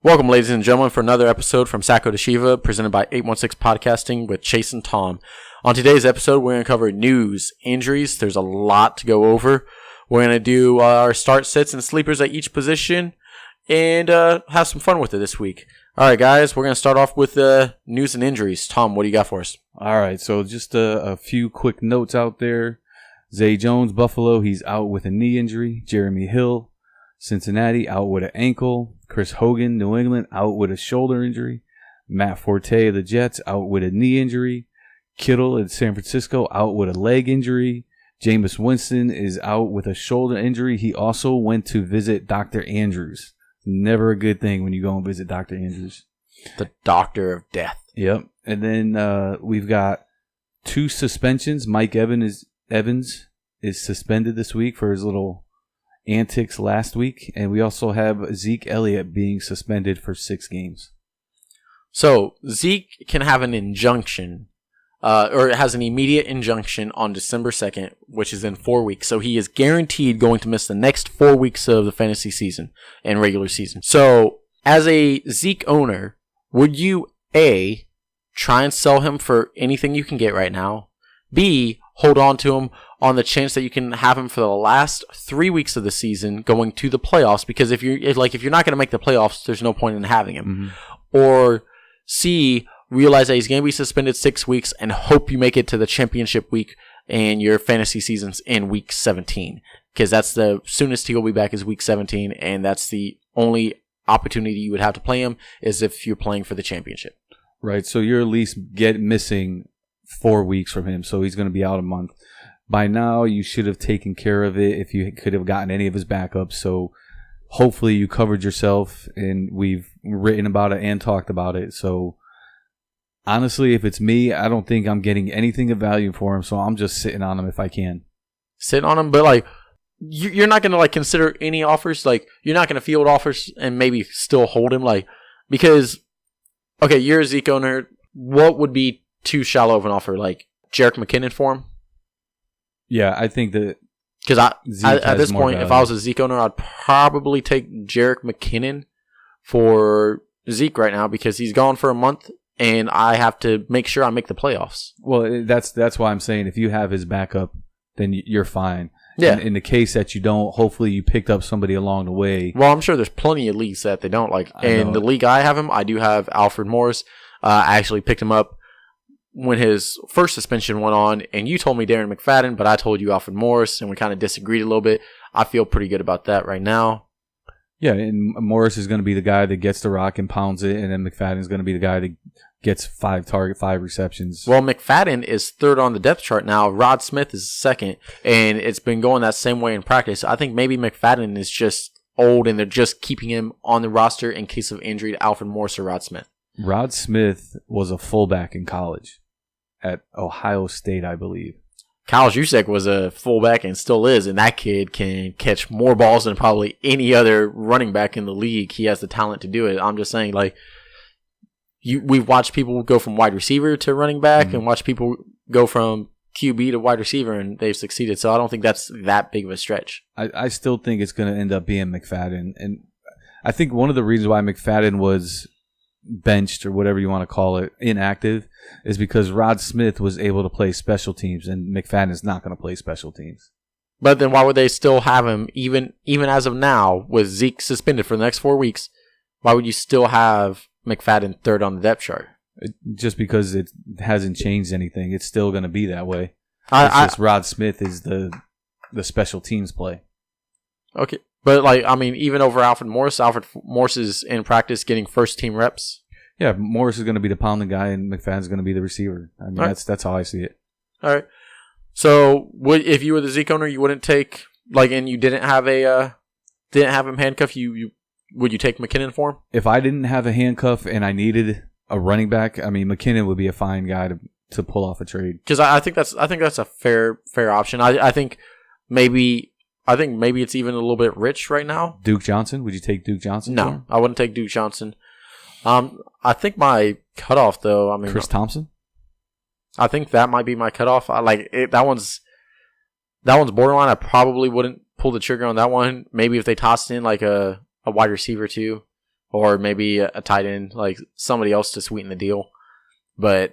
Welcome, ladies and gentlemen, for another episode from Sacko to Shiva, presented by 816 Podcasting with Chase and Tom. On today's episode, we're going to cover news, injuries. There's a lot to go over. We're going to do our start, sits, and sleepers at each position and have some fun with it this week. All right, guys, we're going to start off with news and injuries. Tom, what do you got for us? All right, so just a few quick notes out there. Zay Jones, Buffalo, he's out with a knee injury. Jeremy Hill, Cincinnati, out with an ankle. Chris Hogan, New England, out with a shoulder injury. Matt Forte of the Jets, out with a knee injury. Kittle in San Francisco, out with a leg injury. Jameis Winston is out with a shoulder injury. He also went to visit Dr. Andrews. Never a good thing when you go and visit Dr. Andrews. The doctor of death. Yep. And then we've got two suspensions. Mike Evans is suspended this week for his little antics last week. And we also have Zeke Elliott being suspended for 6 games. So Zeke can have an injunction, or has an immediate injunction on December 2nd, which is in 4 weeks. So he is guaranteed going to miss the next 4 weeks of the fantasy season and regular season. So as a Zeke owner, would you A, try and sell him for anything you can get right now? B, hold on to him on the chance that you can have him for the last 3 weeks of the season going to the playoffs? Because if you're not going to make the playoffs, there's no point in having him. Mm-hmm. Or C, realize that he's going to be suspended 6 weeks and hope you make it to the championship week and your fantasy season's in week 17. Because that's the soonest he'll be back is week 17, and that's the only opportunity you would have to play him is if you're playing for the championship. Right, so you're at least missing 4 weeks from him, so he's going to be out a month. By now, you should have taken care of it if you could have gotten any of his backups. So hopefully you covered yourself, and we've written about it and talked about it. So honestly, if it's me, I don't think I'm getting anything of value for him, so I'm just sitting on him if I can. Sit on him, but you're not going to consider any offers. You're not going to field offers and maybe still hold him, because okay, you're a Zeke owner. What would be too shallow of an offer? Jerick McKinnon for him? Yeah, I think that because at this point, if I was a Zeke owner, I'd probably take Jerick McKinnon for Zeke right now because he's gone for a month, and I have to make sure I make the playoffs. Well, that's why I'm saying if you have his backup, then you're fine. Yeah. And in the case that you don't, hopefully you picked up somebody along the way. Well, I'm sure there's plenty of leagues that they don't In the league I have him, I do have Alfred Morris. I actually picked him up when his first suspension went on, and you told me Darren McFadden, but I told you Alfred Morris, and we kind of disagreed a little bit. I feel pretty good about that right now. Yeah, and Morris is going to be the guy that gets the rock and pounds it, and then McFadden is going to be the guy that gets 5 receptions. Well, McFadden is third on the depth chart now. Rod Smith is second, and it's been going that same way in practice. I think maybe McFadden is just old, and they're just keeping him on the roster in case of injury to Alfred Morris or Rod Smith. Rod Smith was a fullback in college at Ohio State, I believe. Kyle Juszczyk was a fullback and still is, and that kid can catch more balls than probably any other running back in the league. He has the talent to do it. I'm just saying, we've watched people go from wide receiver to running back and watch people go from QB to wide receiver, and they've succeeded. So I don't think that's that big of a stretch. I still think it's going to end up being McFadden. And I think one of the reasons why McFadden was benched or whatever you want to call it, inactive, is because Rod Smith was able to play special teams, and McFadden is not going to play special teams. But then why would they still have him, even as of now, with Zeke suspended for the next 4 weeks? Why would you still have McFadden third on the depth chart? Just because it hasn't changed anything. It's still going to be that way. Just Rod Smith is the special teams play. Okay. But, even over Alfred Morris is in practice getting first-team reps. Yeah, Morris is going to be the pounding guy, and McFadden's going to be the receiver. I mean, that's how I see it. All right. So, if you were the Zeke owner, you wouldn't take, and you didn't have him handcuffed, would you take McKinnon for him? If I didn't have a handcuff and I needed a running back, I mean, McKinnon would be a fine guy to pull off a trade. Because I think that's a fair option. I think maybe it's even a little bit rich right now. Duke Johnson? Would you take Duke Johnson? No, I wouldn't take Duke Johnson. I think my cutoff, though, Chris Thompson? I think that might be my cutoff. That one's borderline. I probably wouldn't pull the trigger on that one. Maybe if they tossed in a wide receiver too. or maybe a tight end, like somebody else to sweeten the deal. But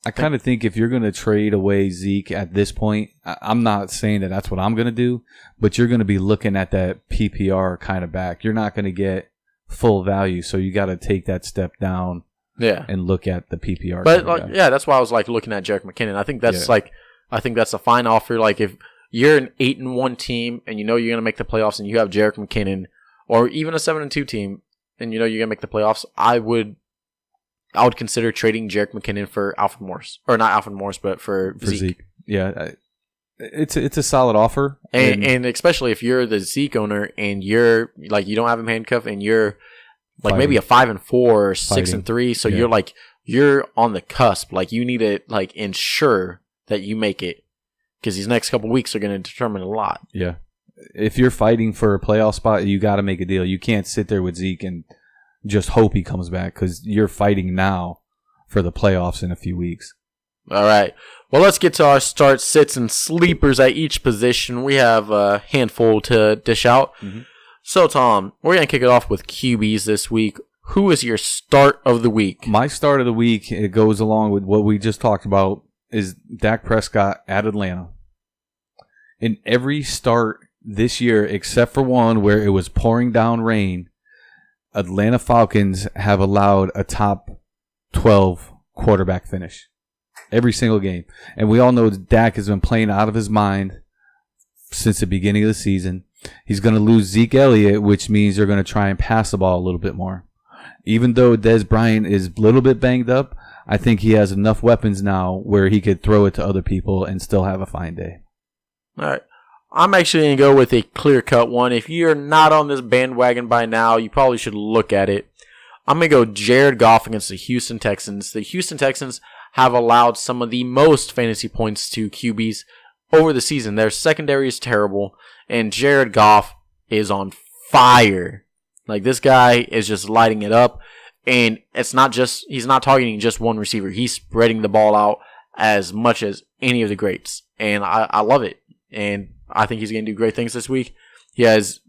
I kind of think if you're going to trade away Zeke at this point, I'm not saying that that's what I'm going to do, but you're going to be looking at that PPR kind of back. You're not going to get full value, so you got to take that step down. Yeah, and look at the PPR. But that's why I was like looking at Jerick McKinnon. I think that's a fine offer. Like if you're an 8-1 team and you know you're going to make the playoffs, and you have Jerick McKinnon, or even a 7-2 team, and you know you're going to make the playoffs, I would consider trading Jerick McKinnon for Alfred Morris, or not Alfred Morris, but for Zeke. Yeah, it's a solid offer, and especially if you're the Zeke owner and you're like you don't have him handcuffed and you're like fighting. Maybe a 5-4 or 6-3, so you're on the cusp. Like you need to like ensure that you make it because these next couple weeks are going to determine a lot. Yeah, if you're fighting for a playoff spot, you got to make a deal. You can't sit there with Zeke and just hope he comes back because you're fighting now for the playoffs in a few weeks. All right. Well, let's get to our start, sits, and sleepers at each position. We have a handful to dish out. Mm-hmm. So, Tom, we're going to kick it off with QBs this week. Who is your start of the week? My start of the week, it goes along with what we just talked about, is Dak Prescott at Atlanta. In every start this year, except for one where it was pouring down rain, Atlanta Falcons have allowed a top 12 quarterback finish. Every single game. And we all know that Dak has been playing out of his mind since the beginning of the season. He's going to lose Zeke Elliott, which means they're going to try and pass the ball a little bit more. Even though Dez Bryant is a little bit banged up, I think he has enough weapons now where he could throw it to other people and still have a fine day. All right. I'm actually going to go with a clear-cut one. If you're not on this bandwagon by now, you probably should look at it. I'm going to go Jared Goff against the Houston Texans. The Houston Texans have allowed some of the most fantasy points to QBs over the season. Their secondary is terrible, and Jared Goff is on fire. Like, this guy is just lighting it up, and it's not just, he's not targeting just one receiver. He's spreading the ball out as much as any of the greats, and I love it, and I think he's going to do great things this week. He has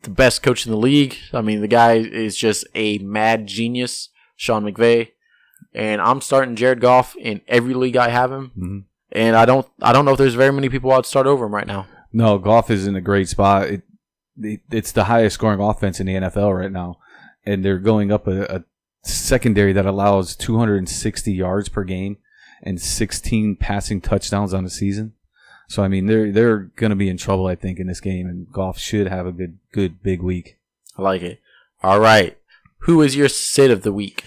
the best coach in the league. I mean, the guy is just a mad genius, Sean McVay, and I'm starting Jared Goff in every league I have him. Mm-hmm. And I don't know if there's very many people I'd start over him right now. No, Goff is in a great spot. It's the highest scoring offense in the NFL right now, and they're going up a secondary that allows 260 yards per game and 16 passing touchdowns on the season. So I mean, they're going to be in trouble, I think, in this game, and Goff should have a good big week. I like it. All right, who is your sit of the week?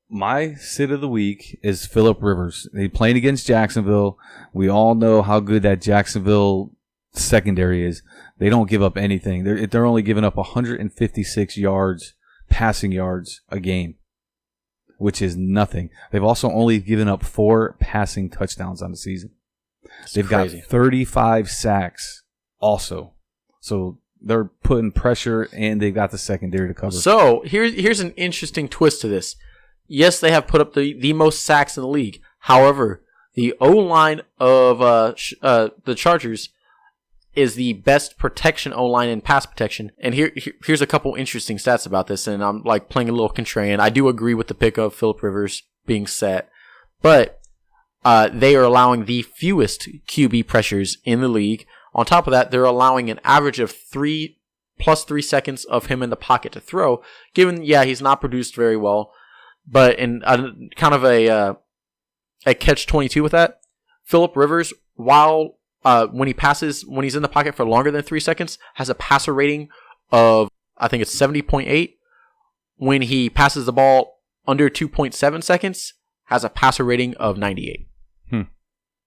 My sit of the week is Phillip Rivers. They playing against Jacksonville. We all know how good that Jacksonville secondary is. They don't give up anything. They're only giving up 156 yards, passing yards a game, which is nothing. They've also only given up 4 passing touchdowns on the season. They've got 35 sacks also. So they're putting pressure, and they've got the secondary to cover. So here's an interesting twist to this. Yes, they have put up the most sacks in the league. However, the O-line of the Chargers is the best protection O-line in pass protection. And here's a couple interesting stats about this, and I'm like playing a little contrarian. I do agree with the pick of Phillip Rivers being set, but they are allowing the fewest QB pressures in the league. On top of that, they're allowing an average of 3 seconds of him in the pocket to throw, given, he's not produced very well. But in kind of a catch-22 with that, Phillip Rivers, while when he's in the pocket for longer than 3 seconds, has a passer rating of, I think it's 70.8. When he passes the ball under 2.7 seconds, has a passer rating of 98.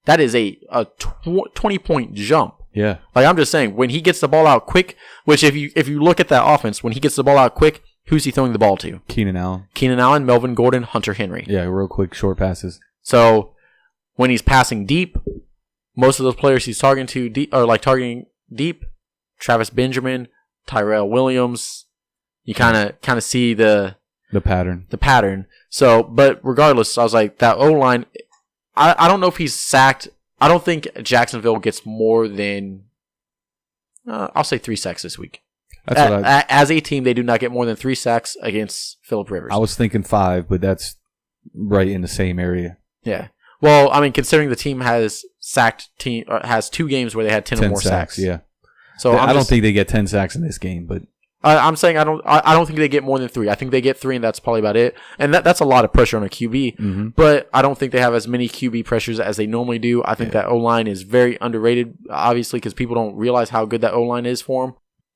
That is a 20-point jump. Yeah. Like, I'm just saying, when he gets the ball out quick, which if you look at that offense, when he gets the ball out quick, who's he throwing the ball to? Keenan Allen, Melvin Gordon, Hunter Henry. Yeah, real quick, short passes. So when he's passing deep, most of those players he's targeting deep, Travis Benjamin, Tyrell Williams. You kind of see the pattern. So, but regardless, I was like, that O-line, I don't know if he's sacked. I don't think Jacksonville gets more than, I'll say 3 sacks this week. As a team, they do not get more than 3 sacks against Phillip Rivers. I was thinking 5, but that's right in the same area. Yeah. Well, I mean, considering the team has 2 games where they had 10 or more sacks. Yeah. So I don't think they get 10 sacks in this game, but I'm saying I don't think they get more than 3. I think they get 3, and that's probably about it. And that's a lot of pressure on a QB. Mm-hmm. But I don't think they have as many QB pressures as they normally do. I think that O-line is very underrated, obviously, because people don't realize how good that O-line is for them.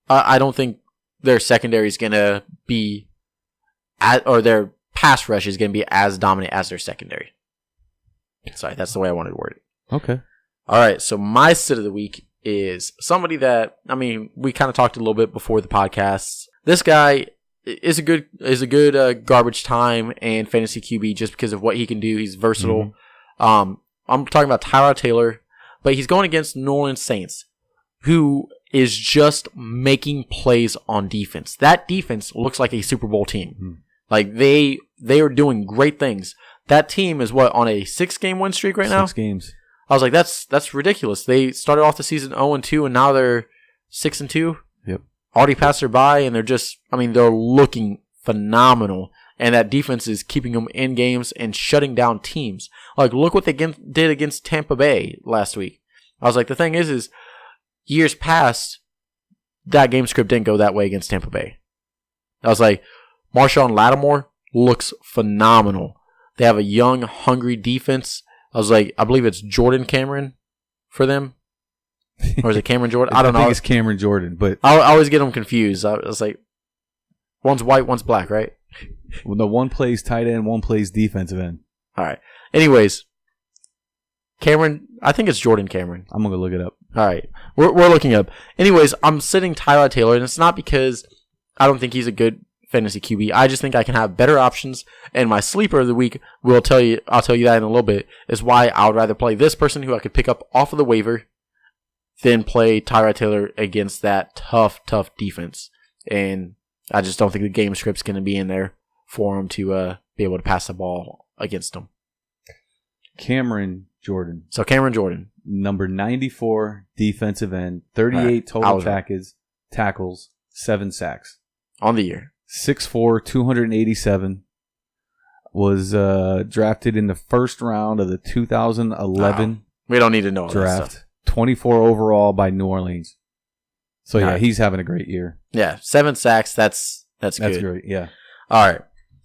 I don't think their secondary is going to be, or their pass rush is going to be as dominant as their secondary. Sorry, that's the way I wanted to word it. Okay. All right, so my sit of the week is somebody that, I mean, we kind of talked a little bit before the podcast. This guy is a good garbage time and fantasy QB just because of what he can do. He's versatile. Mm-hmm. I'm talking about Tyrod Taylor, but he's going against New Orleans Saints, who is just making plays on defense. That defense looks like a Super Bowl team. Mm-hmm. Like they are doing great things. That team is on a 6-game win streak right now? 6 games. I was like, that's ridiculous. They started off the season 0-2, and now they're 6-2. Yep. Already passed their bye, and they're looking phenomenal. And that defense is keeping them in games and shutting down teams. Like, look what they did against Tampa Bay last week. I was like, the thing is years past, that game script didn't go that way against Tampa Bay. I was like, Marshawn Lattimore looks phenomenal. They have a young, hungry defense. I was like, I believe it's Jordan Cameron for them. Or is it Cameron Jordan? I don't know. I think it's Cameron Jordan, but I always get them confused. I was like, one's white, one's black, right? Well, no, one plays tight end, one plays defensive end. All right. Anyways, Cameron, I think it's Jordan Cameron. I'm going to look it up. All right. We're looking up. Anyways, I'm sitting Tyrod Taylor, and it's not because I don't think he's a good fantasy QB. I just think I can have better options, and my sleeper of the week I'll tell you that in a little bit, is why I would rather play this person who I could pick up off of the waiver than play Tyrod Taylor against that tough defense. And I just don't think the game script's going to be in there for him to be able to pass the ball against him. Cameron Jordan. So Cameron Jordan. Number 94 defensive end, 38 total tackles, 7 sacks. On the year. 6'4", 287, was drafted in the first round of the 2011 we don't need to know draft. 24 overall by New Orleans. So yeah, he's having a great year. Yeah, 7 sacks. That's good. That's great. Yeah. All right.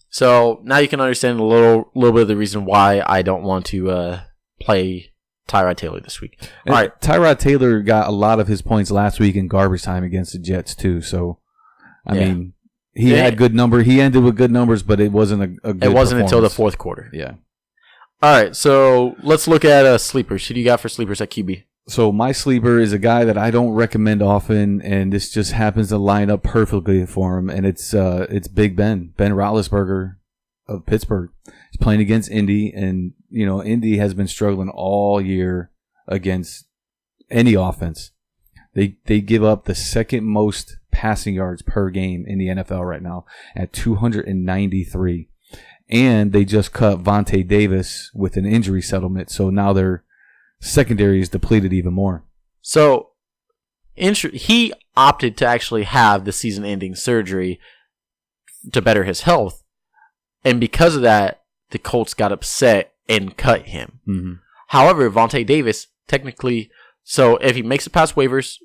So now you can understand a little bit of the reason why I don't want to play Tyrod Taylor this week. All right. Tyrod Taylor got a lot of his points last week in garbage time against the Jets too. So I mean. He had good number. He ended with good numbers, but it wasn't a good. It wasn't until the fourth quarter. Yeah. All right, so let's look at sleepers. Who do you got for sleepers at QB? So my sleeper is a guy that I don't recommend often, and this just happens to line up perfectly for him. And it's Big Ben Roethlisberger of Pittsburgh. He's playing against Indy, and Indy has been struggling all year against any offense. They give up the second most passing yards per game in the NFL right now at 293. And they just cut Vontae Davis with an injury settlement, so now their secondary is depleted even more. So he opted to actually have the season-ending surgery to better his health, and because of that, the Colts got upset and cut him. Mm-hmm. However, Vontae Davis, technically, so if he makes it past waivers,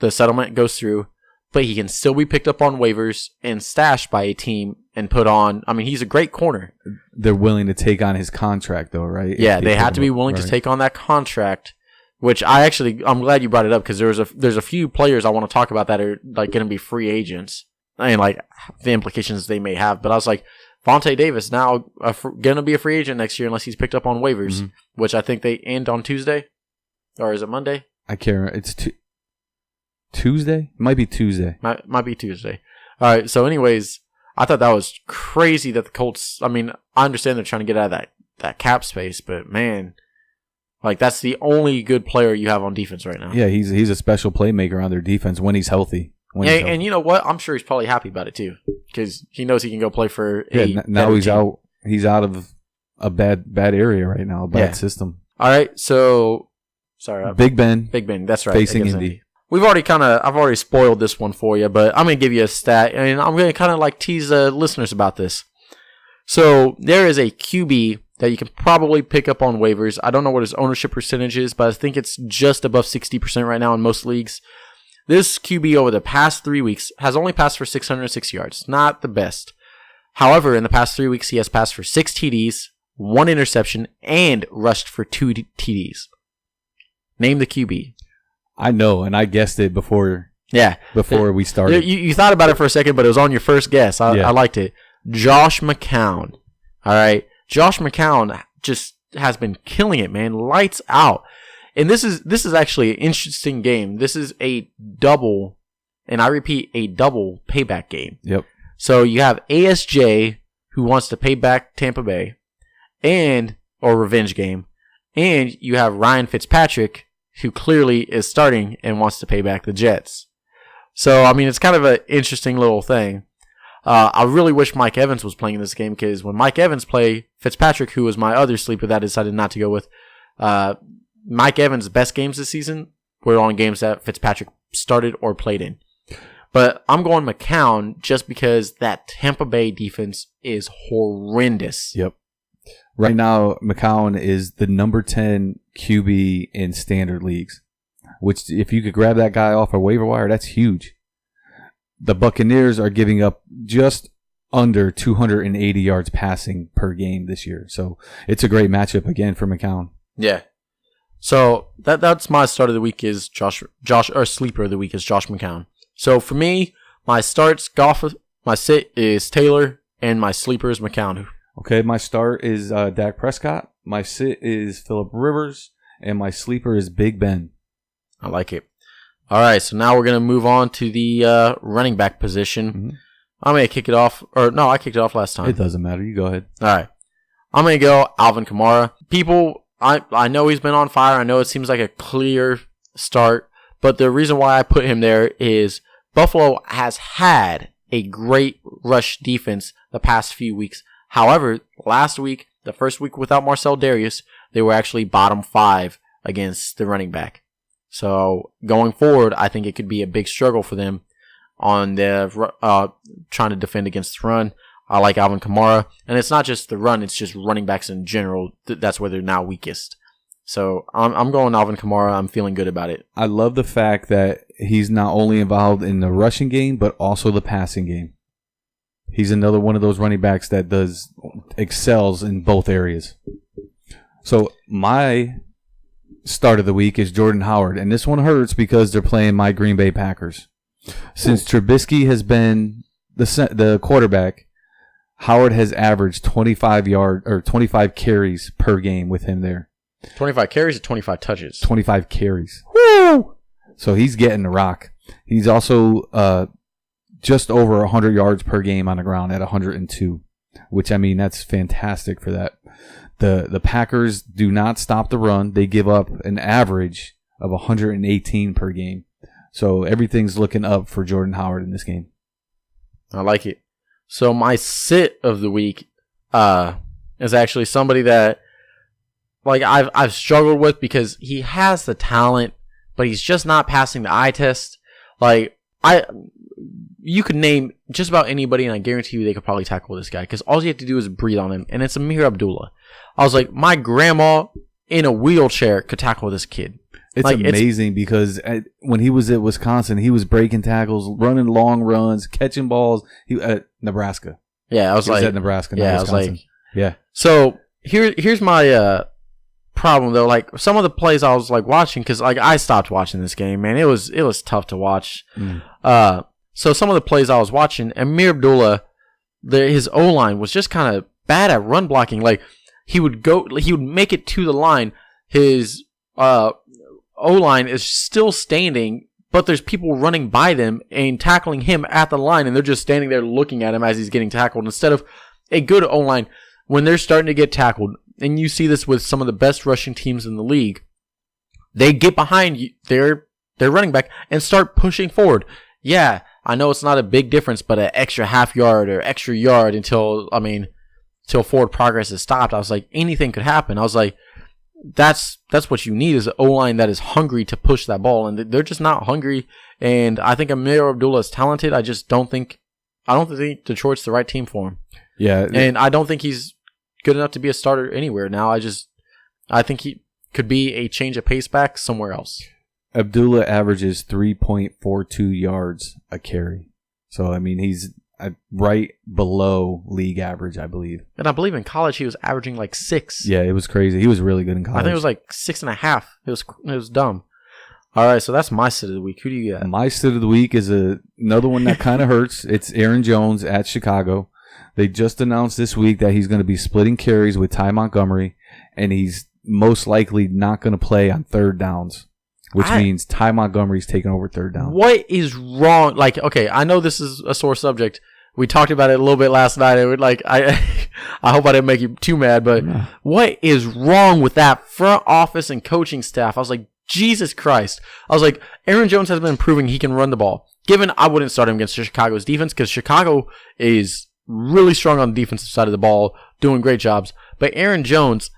the settlement goes through, but he can still be picked up on waivers and stashed by a team and put on. I mean, he's a great corner. They're willing to take on his contract, though, right? Yeah, they have to be willing to take on that contract, which I'm glad you brought it up because there's a few players I want to talk about that are like going to be free agents and like the implications they may have. But I was like, Vontae Davis now going to be a free agent next year unless he's picked up on waivers, mm-hmm. which I think they end on Tuesday, or is it Monday? I can't remember. It's Tuesday? It might be Tuesday. Might be Tuesday. All right. So, anyways, I thought that was crazy that the Colts. I mean, I understand they're trying to get out of that cap space, but man, like that's the only good player you have on defense right now. Yeah, he's a special playmaker on their defense when he's healthy. And you know what? I'm sure he's probably happy about it too because he knows he can go play for. Now he's team. He's out of a bad area right now. Bad system. All right. So, sorry. Big Ben. That's right. Facing Indy. I've already spoiled this one for you, but I'm going to give you a stat, and I'm going to kind of like tease listeners about this. So there is a QB that you can probably pick up on waivers. I don't know what his ownership percentage is, but I think it's just above 60% right now in most leagues. This QB over the past 3 weeks has only passed for 606 yards. Not the best. However, in the past 3 weeks, he has passed for 6 TDs, 1 interception, and rushed for 2 TDs. Name the QB. I know, and I guessed it before. Yeah. Before we started. You thought about it for a second, but it was on your first guess. I liked it. Josh McCown. All right. Josh McCown just has been killing it, man. Lights out. And this is actually an interesting game. This is a double, and I repeat, a double payback game. Yep. So you have ASJ, who wants to pay back Tampa Bay, or revenge game, and you have Ryan Fitzpatrick, who clearly is starting and wants to pay back the Jets. So, I mean, it's kind of an interesting little thing. I really wish Mike Evans was playing in this game, because when Mike Evans played, Fitzpatrick, who was my other sleeper that I decided not to go with, Mike Evans' best games this season were on games that Fitzpatrick started or played in. But I'm going McCown just because that Tampa Bay defense is horrendous. Yep. Right now, McCown is the number 10 QB in standard leagues, which if you could grab that guy off a waiver wire, that's huge. The Buccaneers are giving up just under 280 yards passing per game this year. So it's a great matchup again for McCown. Yeah. So that's my start of the week is Josh, or sleeper of the week is Josh McCown. So for me, my starts, my sit is Taylor, and my sleeper is McCown. Okay, my start is Dak Prescott. My sit is Phillip Rivers, and my sleeper is Big Ben. I like it. All right, so now we're going to move on to the running back position. Mm-hmm. I'm going to kick it off. Or no, I kicked it off last time. It doesn't matter. You go ahead. All right. I'm going to go Alvin Kamara. People, I know he's been on fire. I know it seems like a clear start. But the reason why I put him there is Buffalo has had a great rush defense the past few weeks. However, last week, the first week without Marcel Darius, they were actually bottom 5 against the running back. So going forward, I think it could be a big struggle for them on the trying to defend against the run. I like Alvin Kamara, and it's not just the run; it's just running backs in general. That's where they're now weakest. So I'm going Alvin Kamara. I'm feeling good about it. I love the fact that he's not only involved in the rushing game, but also the passing game. He's another one of those running backs that excels in both areas. So my start of the week is Jordan Howard, and this one hurts because they're playing my Green Bay Packers. Since Trubisky has been the quarterback, Howard has averaged 25 carries per game with him there. 25 carries or 25 touches? 25 carries. Woo! So he's getting the rock. He's also just over 100 yards per game on the ground at 102, which, I mean, that's fantastic for that. The Packers do not stop the run. They give up an average of 118 per game. So everything's looking up for Jordan Howard in this game. I like it. So my sit of the week is actually somebody that like I've struggled with because he has the talent, but he's just not passing the eye test. Like you could name just about anybody, and I guarantee you they could probably tackle this guy because all you have to do is breathe on him, and it's Amir Abdullah. I was like, my grandma in a wheelchair could tackle this kid. It's like, amazing because when he was at Wisconsin, he was breaking tackles, running long runs, catching balls. He at Nebraska. Yeah, I was like, at Nebraska. Yeah, Wisconsin. I was like, yeah. So here's my problem though. Like some of the plays I was like watching because like I stopped watching this game, man. It was tough to watch. So some of the plays I was watching, Amir Abdullah, his O-line was just kind of bad at run blocking. Like he would make it to the line. His O-line is still standing, but there's people running by them and tackling him at the line, and they're just standing there looking at him as he's getting tackled. Instead of a good O-line, when they're starting to get tackled, and you see this with some of the best rushing teams in the league, they get behind their running back and start pushing forward. Yeah, I know it's not a big difference, but an extra half yard or extra yard until forward progress is stopped. I was like, anything could happen. I was like, that's what you need is an O-line that is hungry to push that ball, and they're just not hungry. And I think Amir Abdullah is talented. I don't think Detroit's the right team for him. Yeah, and I don't think he's good enough to be a starter anywhere now. I think he could be a change of pace back somewhere else. Abdullah averages 3.42 yards a carry. So, I mean, he's right below league average, I believe. And I believe in college he was averaging like 6. Yeah, it was crazy. He was really good in college. I think it was like 6.5. It was dumb. All right, so that's my sit of the week. Who do you got? My sit of the week is another one that kind of hurts. It's Aaron Jones at Chicago. They just announced this week that he's going to be splitting carries with Ty Montgomery, and he's most likely not going to play on third downs, which means Ty Montgomery's taking over third down. What is wrong? Like, okay, I know this is a sore subject. We talked about it a little bit last night. I hope I didn't make you too mad, but what is wrong with that front office and coaching staff? I was like, Jesus Christ. I was like, Aaron Jones has been proving he can run the ball. Given I wouldn't start him against Chicago's defense because Chicago is really strong on the defensive side of the ball, doing great jobs. But Aaron Jones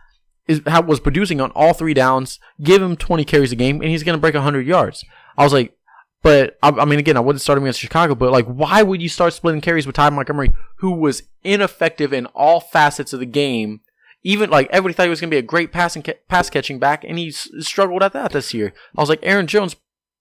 was producing on all 3 downs. Give him 20 carries a game, and he's going to break 100 yards. I was like, but I mean, again, I wouldn't start him against Chicago, but like, why would you start splitting carries with Ty Montgomery, who was ineffective in all facets of the game? Even like everybody thought he was going to be a great pass catching back, and he struggled at that this year. I was like, Aaron Jones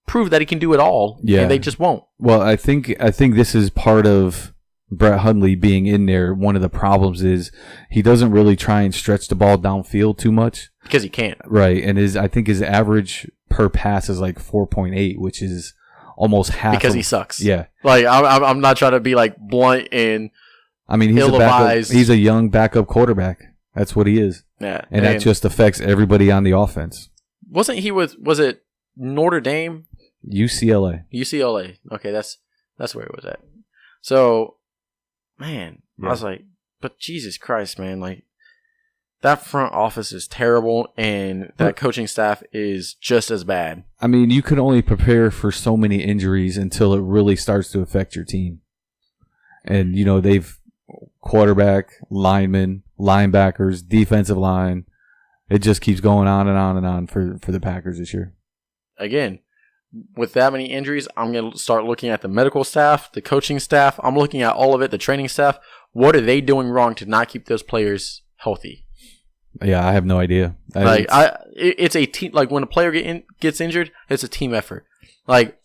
proved that he can do it all, and they just won't. Well, I think this is part of Brett Hundley being in there. One of the problems is he doesn't really try and stretch the ball downfield too much because he can't. Right, and I think his average per pass is like 4.8, which is almost half. Because he sucks. Yeah, like I'm not trying to be like blunt and. I mean, he's a young backup quarterback. That's what he is. Yeah. And that just affects everybody on the offense. Wasn't he was it Notre Dame? UCLA. Okay, that's where he was at. So, man, I was like, but Jesus Christ, man, like that front office is terrible and that coaching staff is just as bad. I mean, you can only prepare for so many injuries until it really starts to affect your team. And, you know, they've quarterback, linemen, linebackers, defensive line. It just keeps going on and on and on for the Packers this year. Again, with that many injuries, I'm going to start looking at the medical staff, the coaching staff. I'm looking at all of it, the training staff. What are they doing wrong to not keep those players healthy? Yeah, I have no idea. It's a team. Like when a player gets injured, it's a team effort. Like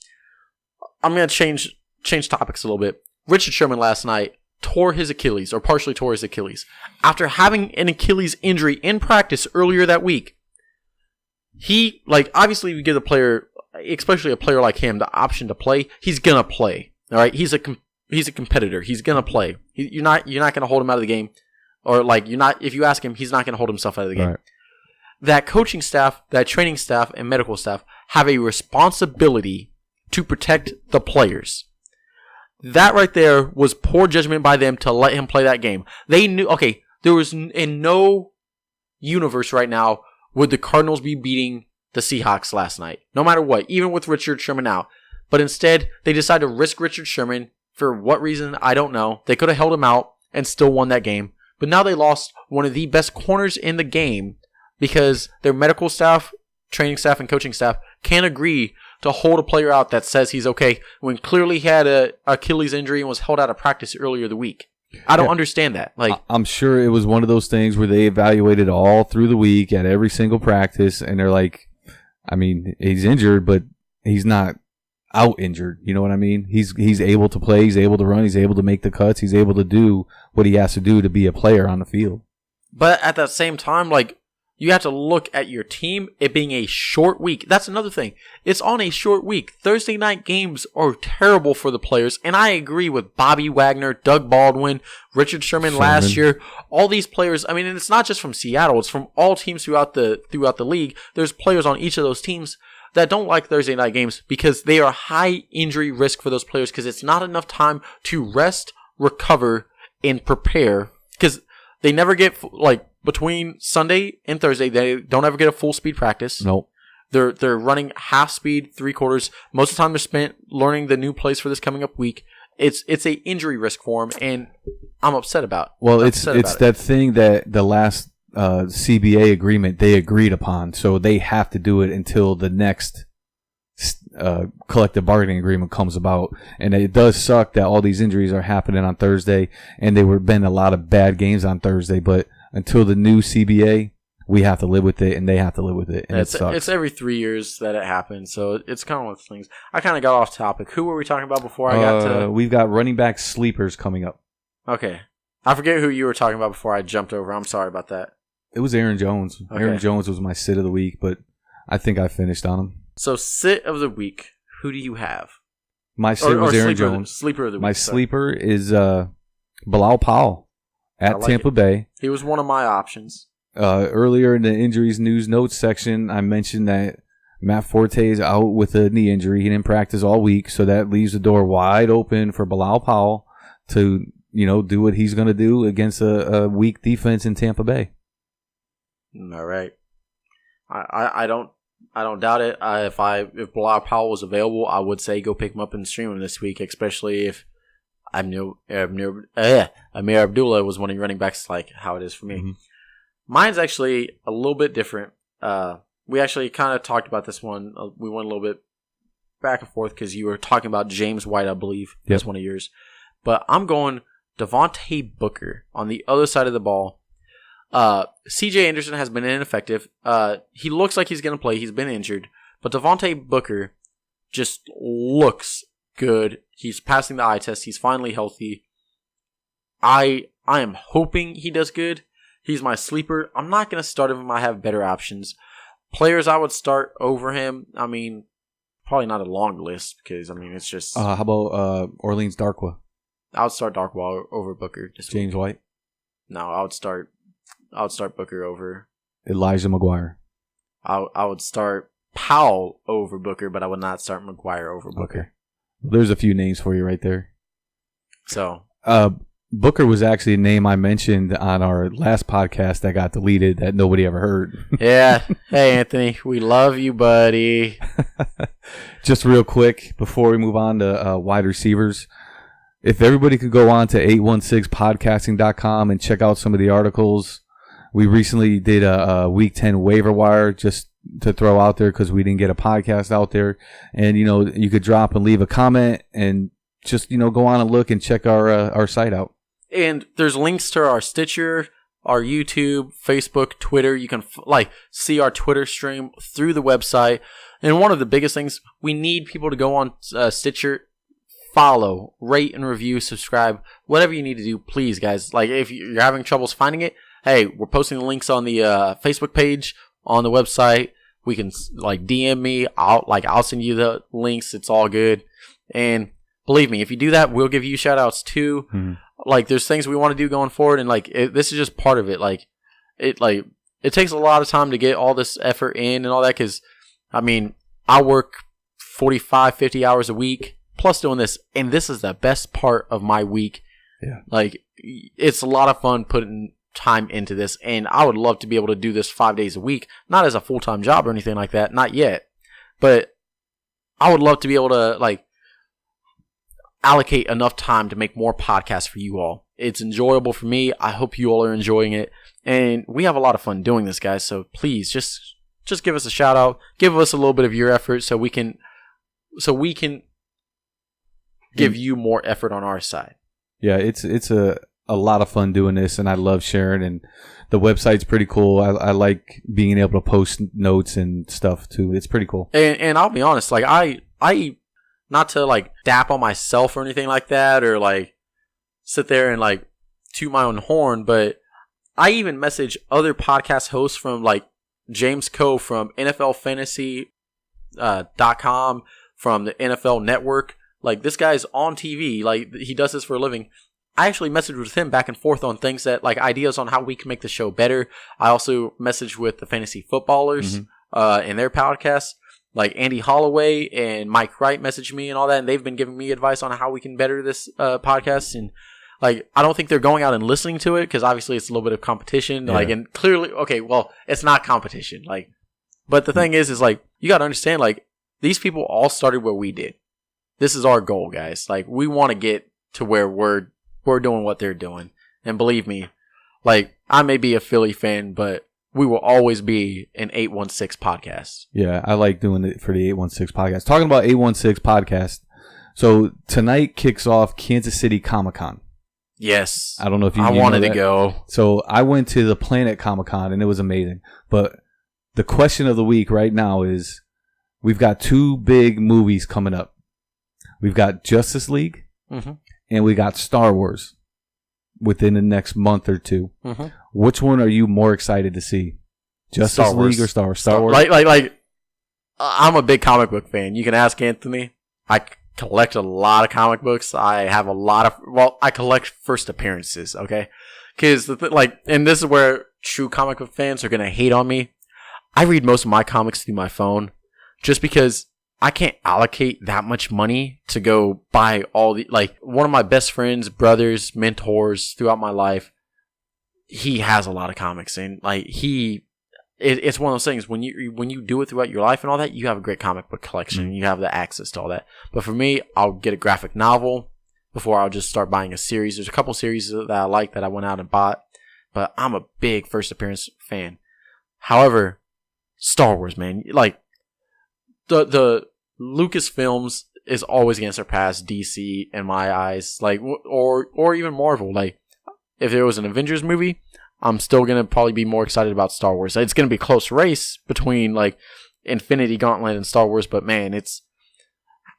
I'm going to change topics a little bit. Richard Sherman last night tore his Achilles, or partially tore his Achilles. After having an Achilles injury in practice earlier that week, he, like, obviously you give the player, especially a player like him, the option to play, he's going to play. All right? He's a competitor. He's going to play. You're not going to hold him out of the game. Or, like, if you ask him, he's not going to hold himself out of the game. Right. That coaching staff, that training staff, and medical staff have a responsibility to protect the players. That right there was poor judgment by them to let him play that game. They knew, okay, there was in no universe right now would the Cardinals be beating the Seahawks last night. No matter what, even with Richard Sherman out. But instead, they decided to risk Richard Sherman. For what reason, I don't know. They could have held him out and still won that game. But now they lost one of the best corners in the game because their medical staff, training staff, and coaching staff can't agree to hold a player out that says he's okay when clearly he had a Achilles injury and was held out of practice earlier the week. I don't understand that. Like, I'm sure it was one of those things where they evaluated all through the week at every single practice, and they're like, I mean, he's injured, but he's not out injured. You know what I mean? He's able to play, he's able to run, he's able to make the cuts, he's able to do what he has to do to be a player on the field. But at that same time, like, you have to look at your team, it being a short week. That's another thing. It's on a short week. Thursday night games are terrible for the players. And I agree with Bobby Wagner, Doug Baldwin, Richard Sherman last year. All these players, I mean, and it's not just from Seattle. It's from all teams throughout the league. There's players on each of those teams that don't like Thursday night games because they are high injury risk for those players because it's not enough time to rest, recover, and prepare. Because they never get, like, between Sunday and Thursday, they don't ever get a full speed practice. Nope. They're running half speed, 3/4. Most of the time they're spent learning the new plays for this coming up week. It's a injury risk for them, and I'm upset about. Well, it's that thing that the last CBA agreement they agreed upon, so they have to do it until the next collective bargaining agreement comes about. And it does suck that all these injuries are happening on Thursday, and there were been a lot of bad games on Thursday. But until the new CBA, we have to live with it, and they have to live with it, and it sucks. It's every 3 years that it happens, so it's kind of one of the things. I kind of got off topic. Who were we talking about before I got to? We've got running back sleepers coming up. Okay. I forget who you were talking about before I jumped over. I'm sorry about that. It was Aaron Jones. Okay. Aaron Jones was my sit of the week, but I think I finished on him. So, sit of the week, who do you have? My sit was Aaron Jones. Sleeper of the week. My sleeper is Bilal Powell at Tampa Bay. He was one of my options. Earlier in the injuries news notes section, I mentioned that Matt Forte is out with a knee injury. He didn't practice all week, so that leaves the door wide open for Bilal Powell to, do what he's going to do against a weak defense in Tampa Bay. All right. I don't doubt it. If Bilal Powell was available, I would say go pick him up and stream him this week, especially if Amir Abdullah was one of your running backs, like how it is for me. Mm-hmm. Mine's actually a little bit different. We actually kind of talked about this one. We went a little bit back and forth because you were talking about James White, I believe. That's one of yours. But I'm going Devontae Booker on the other side of the ball. C.J. Anderson has been ineffective. He looks like he's going to play. He's been injured. But Devontae Booker just looks good. He's passing the eye test. He's finally healthy. I am hoping he does good. He's my sleeper. I'm not going to start him if I have better options. Players I would start over him, I mean, probably not a long list because, I mean, it's just... how about Orleans Darkwa? I would start Darkwa over Booker. James White? No, I would start Booker over... Elijah McGuire? I would start Powell over Booker, but I would not start McGuire over Booker. Okay. There's a few names for you right there. So... Booker was actually a name I mentioned on our last podcast that got deleted that nobody ever heard. Yeah. Hey, Anthony. We love you, buddy. Just real quick, before we move on to wide receivers, if everybody could go on to 816podcasting.com and check out some of the articles. We recently did a Week 10 waiver wire just to throw out there because we didn't get a podcast out there. And, you could drop and leave a comment and just, go on and look and check our site out. And there's links to our Stitcher, our YouTube, Facebook, Twitter. You can see our Twitter stream through the website. And one of the biggest things, we need people to go on Stitcher, follow, rate and review, subscribe, whatever you need to do, please, guys. Like if you're having troubles finding it, hey, we're posting the links on the Facebook page, on the website. We can DM me. I'll send you the links. It's all good. And believe me, if you do that, we'll give you shout outs too. Mm-hmm. There's things we want to do going forward, and this is just part of it. It takes a lot of time to get all this effort in and all that, because, I mean, I work 45, 50 hours a week, plus doing this, and this is the best part of my week. Yeah. It's a lot of fun putting time into this, and I would love to be able to do this 5 days a week, not as a full-time job or anything like that, not yet, but I would love to be able to, allocate enough time to make more podcasts for you all. It's enjoyable for me. I hope you all are enjoying it. And we have a lot of fun doing this, guys. So please just give us a shout out. Give us a little bit of your effort so we can give you more effort on our side. Yeah, it's a lot of fun doing this, and I love sharing, and the website's pretty cool. I like being able to post notes and stuff too. It's pretty cool. And I'll be honest, I not to dap on myself or anything like that, or sit there and toot my own horn, but I even message other podcast hosts from James Coe from NFLFantasy.com, from the NFL Network. This guy's on TV. He does this for a living. I actually messaged with him back and forth on things that ideas on how we can make the show better. I also messaged with the fantasy footballers in their podcasts. Andy Holloway and Mike Wright messaged me and all that, and they've been giving me advice on how we can better this podcast. And I don't think they're going out and listening to it, because obviously it's a little bit of competition. Yeah. And clearly, okay, well, it's not competition. But the thing is you got to understand, these people all started where we did. This is our goal, guys. We want to get to where we're doing what they're doing, and believe me, Like, I may be a Philly fan, but we will always be an 816 podcast. Yeah, I like doing it for the 816 podcast. Talking about 816 podcast. So tonight kicks off Kansas City Comic-Con. Yes. I don't know if I wanted to go. So I went to the Planet Comic-Con and it was amazing. But the question of the week right now is, we've got 2 big movies coming up. We've got Justice League and we got Star Wars within the next month or 2. Which one are you more excited to see? Justice League or Star Wars? Star Wars. Like, I'm a big comic book fan. You can ask Anthony. I collect a lot of comic books. I have a lot of, I collect first appearances, okay? Because, and this is where true comic book fans are going to hate on me. I read most of my comics through my phone just because I can't allocate that much money to go buy all the, like, one of my best friends, brothers, mentors throughout my life, he has a lot of comics, and, like, it's one of those things, when you do it throughout your life and all that, you have a great comic book collection. You have the access to all that. But for me, I'll get a graphic novel before I'll just start buying a series. There's a couple series that I like that I went out and bought, but I'm a big first appearance fan. However, Star Wars, man, like, the Lucasfilms is always going to surpass DC in my eyes, like, or even Marvel. Like, if there was an Avengers movie, I'm still going to probably be more excited about Star Wars. It's going to be a close race between, like, Infinity Gauntlet and Star Wars, but man, it's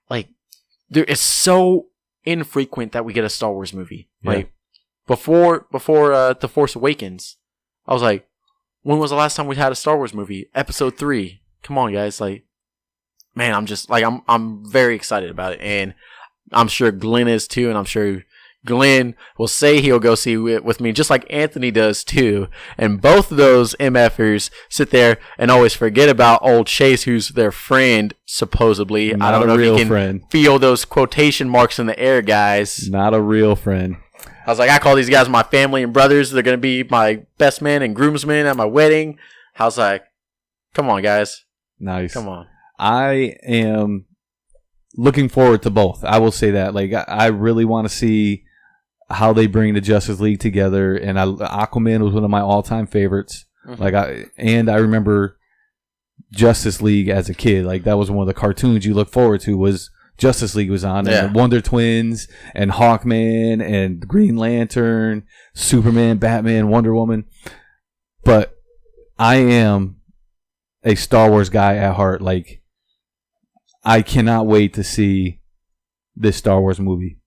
like, it's so infrequent that we get a Star Wars movie. Yeah. Like, before The Force Awakens, I was like, when was the last time we had a Star Wars movie? Episode 3. Come on, guys. Like, man, I'm just, like, I'm very excited about it, and I'm sure Glenn is too, and I'm sure Glenn will say he'll go see it with me, just like Anthony does too. And both of those MFers sit there and always forget about old Chase, who's their friend, supposedly. Not I don't know if you can friend. Feel those quotation marks in the air, guys. Not a real friend. I was like, I call these guys my family and brothers. They're going to be my best men and groomsmen at my wedding. I was like, come on, guys. Nice. Come on. I am looking forward to both. I will say that. Like, I really want to see how they bring the Justice League together, and Aquaman was one of my all-time favorites. Like, I remember Justice League as a kid. Like, that was one of the cartoons you look forward to, was Justice League was on, and the Wonder Twins and Hawkman and Green Lantern, Superman, Batman, Wonder Woman. But I am a Star Wars guy at heart. Like, I cannot wait to see this Star Wars movie.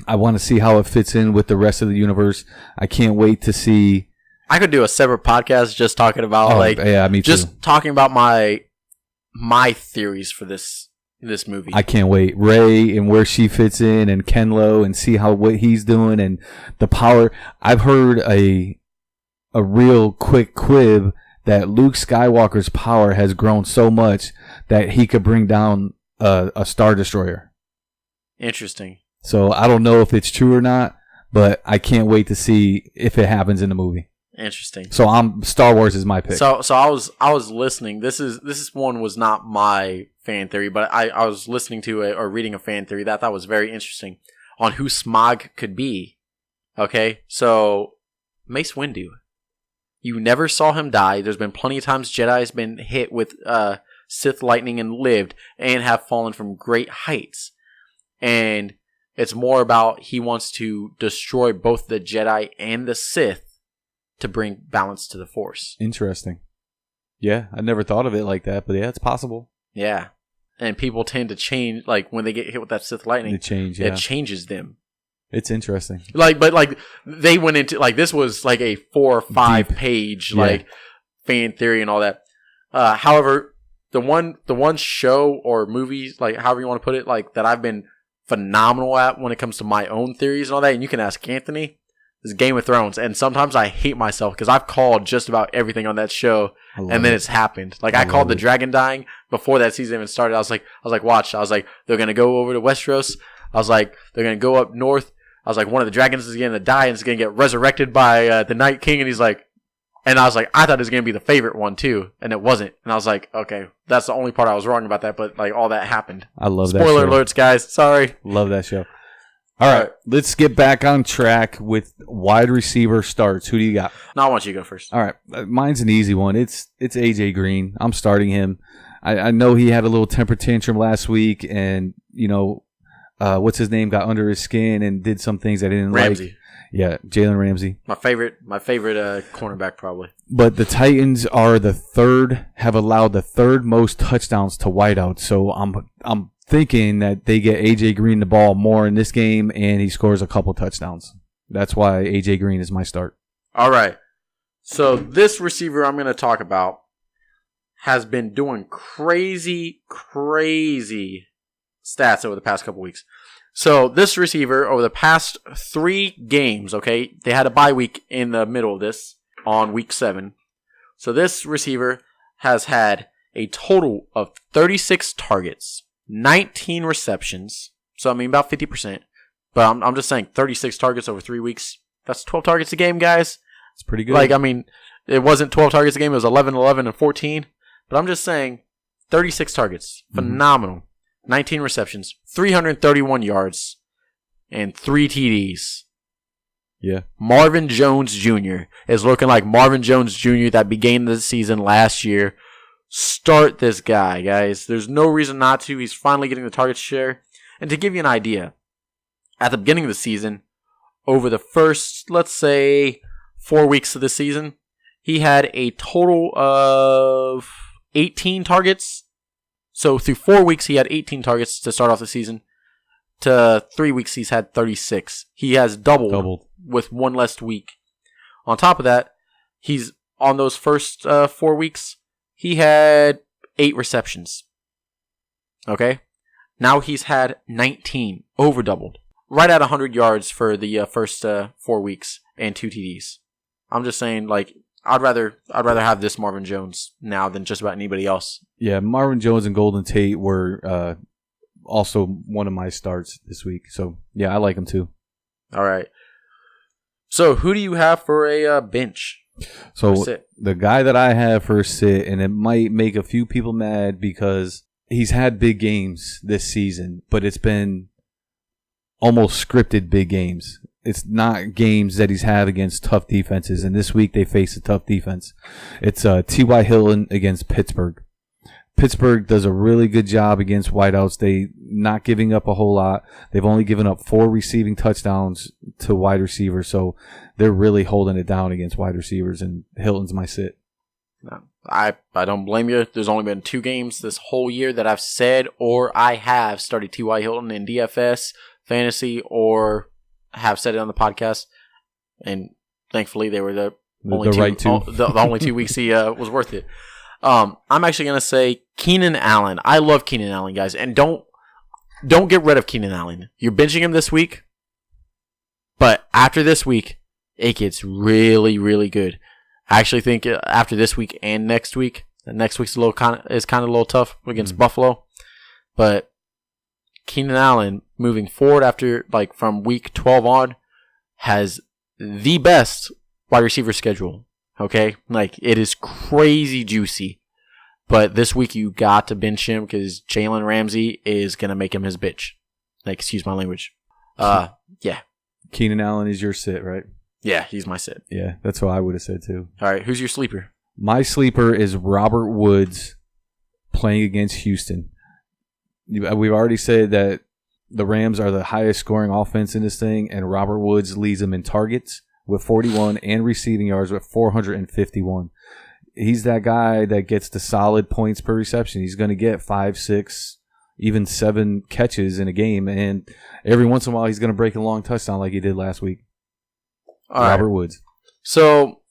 I want to see how it fits in with the rest of the universe. I can't wait to see. I could do a separate podcast just talking about me just too. Talking about my theories for this movie. I can't wait. Rey and where she fits in, and Kenlo, and see what he's doing, and the power. I've heard a real quick quib that Luke Skywalker's power has grown so much that he could bring down a Star Destroyer. Interesting. So I don't know if it's true or not, but I can't wait to see if it happens in the movie. Interesting. So Star Wars is my pick. So I was listening. This one was not my fan theory, but I was listening to or reading a fan theory that I thought was very interesting on who Smog could be. Okay, so Mace Windu. You never saw him die. There's been plenty of times Jedi's been hit with Sith lightning and lived, and have fallen from great heights. And it's more about he wants to destroy both the Jedi and the Sith to bring balance to the Force. Interesting. Yeah, I never thought of it like that, but yeah, it's possible. Yeah. And people tend to change, like, when they get hit with that Sith lightning. It changes them. It's interesting. But they went into, like, this was like a 4 or 5 page, fan theory and all that. However, the one show or movie, like, however you want to put it, like, that I've been phenomenal at when it comes to my own theories and all that, and you can ask Anthony, is Game of Thrones. And sometimes I hate myself because I've called just about everything on that show, and then it's happened. Like, I called the dragon dying before that season even started. I was like, watch. I was like, they're gonna go over to Westeros. I was like, they're gonna go up north. I was like, one of the dragons is gonna die and it's gonna get resurrected by the Night King. And he's like, and I was like, I thought it was gonna be the favorite one too, and it wasn't. And I was like, okay, that's the only part I was wrong about that. But, like, all that happened. I love that. Spoiler alerts, guys. Sorry. Love that show. All right, let's get back on track with wide receiver starts. Who do you got? No, I want you to go first. All right, mine's an easy one. It's AJ Green. I'm starting him. I know he had a little temper tantrum last week, and what's his name got under his skin and did some things I didn't Ramsey. like. Yeah, Jalen Ramsey. My favorite cornerback probably. But the Titans have allowed the third most touchdowns to wideouts. So I'm thinking that they get AJ Green the ball more in this game, and he scores a couple touchdowns. That's why AJ Green is my start. All right. So this receiver I'm going to talk about has been doing crazy stats over the past couple weeks. So this receiver over the past 3 games, okay, they had a bye week in the middle of this on week 7. So this receiver has had a total of 36 targets, 19 receptions. So I mean about 50%. But I'm just saying 36 targets over 3 weeks. That's 12 targets a game, guys. It's pretty good. Like, I mean, it wasn't 12 targets a game. It was 11, 11, and 14. But I'm just saying 36 targets. Phenomenal. 19 receptions, 331 yards, and 3 TDs. Yeah. Marvin Jones Jr. is looking like Marvin Jones Jr. that began the season last year. Start this guy, guys. There's no reason not to. He's finally getting the target share. And to give you an idea, at the beginning of the season, over the first, let's say, 4 weeks of the season, he had a total of 18 targets. So through 4 weeks, he had 18 targets to start off the season. To 3 weeks, he's had 36. He has doubled with one less week. On top of that, he's on those first 4 weeks, he had 8 receptions. Okay? Now he's had 19, over doubled. Right at 100 yards for the first 4 weeks and 2 TDs. I'm just saying, like, I'd rather have this Marvin Jones now than just about anybody else. Yeah, Marvin Jones and Golden Tate were also one of my starts this week. So, yeah, I like them too. All right. So, who do you have for a bench? So, the guy that I have for a sit, and it might make a few people mad because he's had big games this season, but it's been almost scripted big games. It's not games that he's had against tough defenses, and this week they face a tough defense. It's T.Y. Hilton against Pittsburgh. Pittsburgh does a really good job against wideouts. They not giving up a whole lot. They've only given up 4 receiving touchdowns to wide receivers, so they're really holding it down against wide receivers, and Hilton's my sit. No, I don't blame you. There's only been 2 games this whole year that I've said or I have started T.Y. Hilton in DFS, fantasy, or have said it on the podcast, and thankfully they were the only only 2 weeks he was worth it. I'm actually gonna say Keenan Allen. I love Keenan Allen, guys, and don't get rid of Keenan Allen. You're benching him this week, but after this week, it gets really, really good. I actually think after this week and next week, the next week's a little tough against Buffalo, but Keenan Allen moving forward after from week 12 on has the best wide receiver schedule. Okay, it is crazy juicy, but this week you got to bench him because Jalen Ramsey is gonna make him his bitch. Excuse my language. Yeah. Keenan Allen is your sit, right? Yeah, he's my sit. Yeah, that's what I would have said too. All right, who's your sleeper? My sleeper is Robert Woods playing against Houston. We've already said that the Rams are the highest scoring offense in this thing, and Robert Woods leads them in targets with 41 and receiving yards with 451. He's that guy that gets the solid points per reception. He's going to get 5, 6, even 7 catches in a game, and every once in a while he's going to break a long touchdown like he did last week. Robert Woods. So,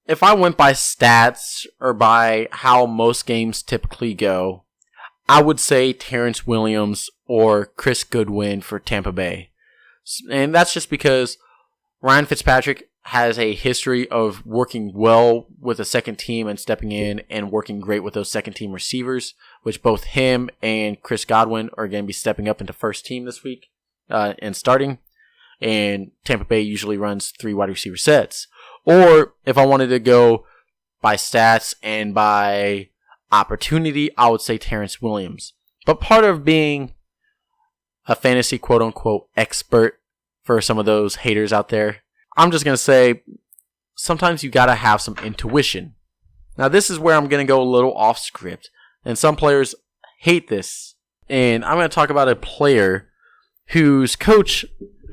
if I went by stats or by how most games typically go, I would say Terrence Williams or Chris Goodwin for Tampa Bay. And that's just because Ryan Fitzpatrick has a history of working well with a second team and stepping in and working great with those second team receivers, which both him and Chris Godwin are going to be stepping up into first team this week and starting. And Tampa Bay usually runs 3 wide receiver sets. Or if I wanted to go by stats and by opportunity, I would say Terrence Williams. But part of being a fantasy quote-unquote expert for some of those haters out there. I'm just going to say sometimes you got to have some intuition. Now, this is where I'm going to go a little off script, and some players hate this. And I'm going to talk about a player whose coach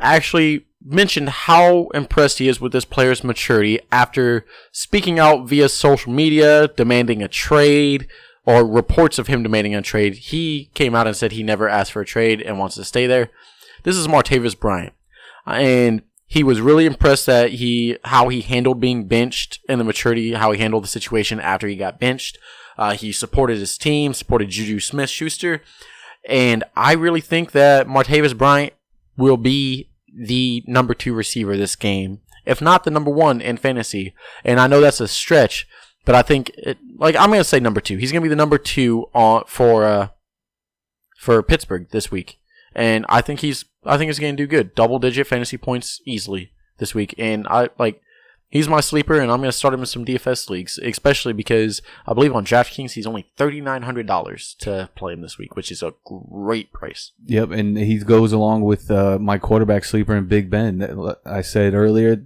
actually mentioned how impressed he is with this player's maturity after speaking out via social media, demanding a trade, or reports of him demanding a trade. He came out and said he never asked for a trade and wants to stay there. This is Martavis Bryant. And he was really impressed that how he handled being benched and the maturity, how he handled the situation after he got benched. He supported his team, supported Juju Smith-Schuster. And I really think that Martavis Bryant will be the number 2 receiver this game, if not the number 1 in fantasy. And I know that's a stretch, but I think, I'm going to say number 2. He's going to be the number 2 for Pittsburgh this week. And I think he's going to do good. Double-digit fantasy points easily this week. And he's my sleeper, and I'm going to start him in some DFS leagues, especially because I believe on DraftKings he's only $3,900 to play him this week, which is a great price. Yep, and he goes along with my quarterback sleeper in Big Ben. I said earlier,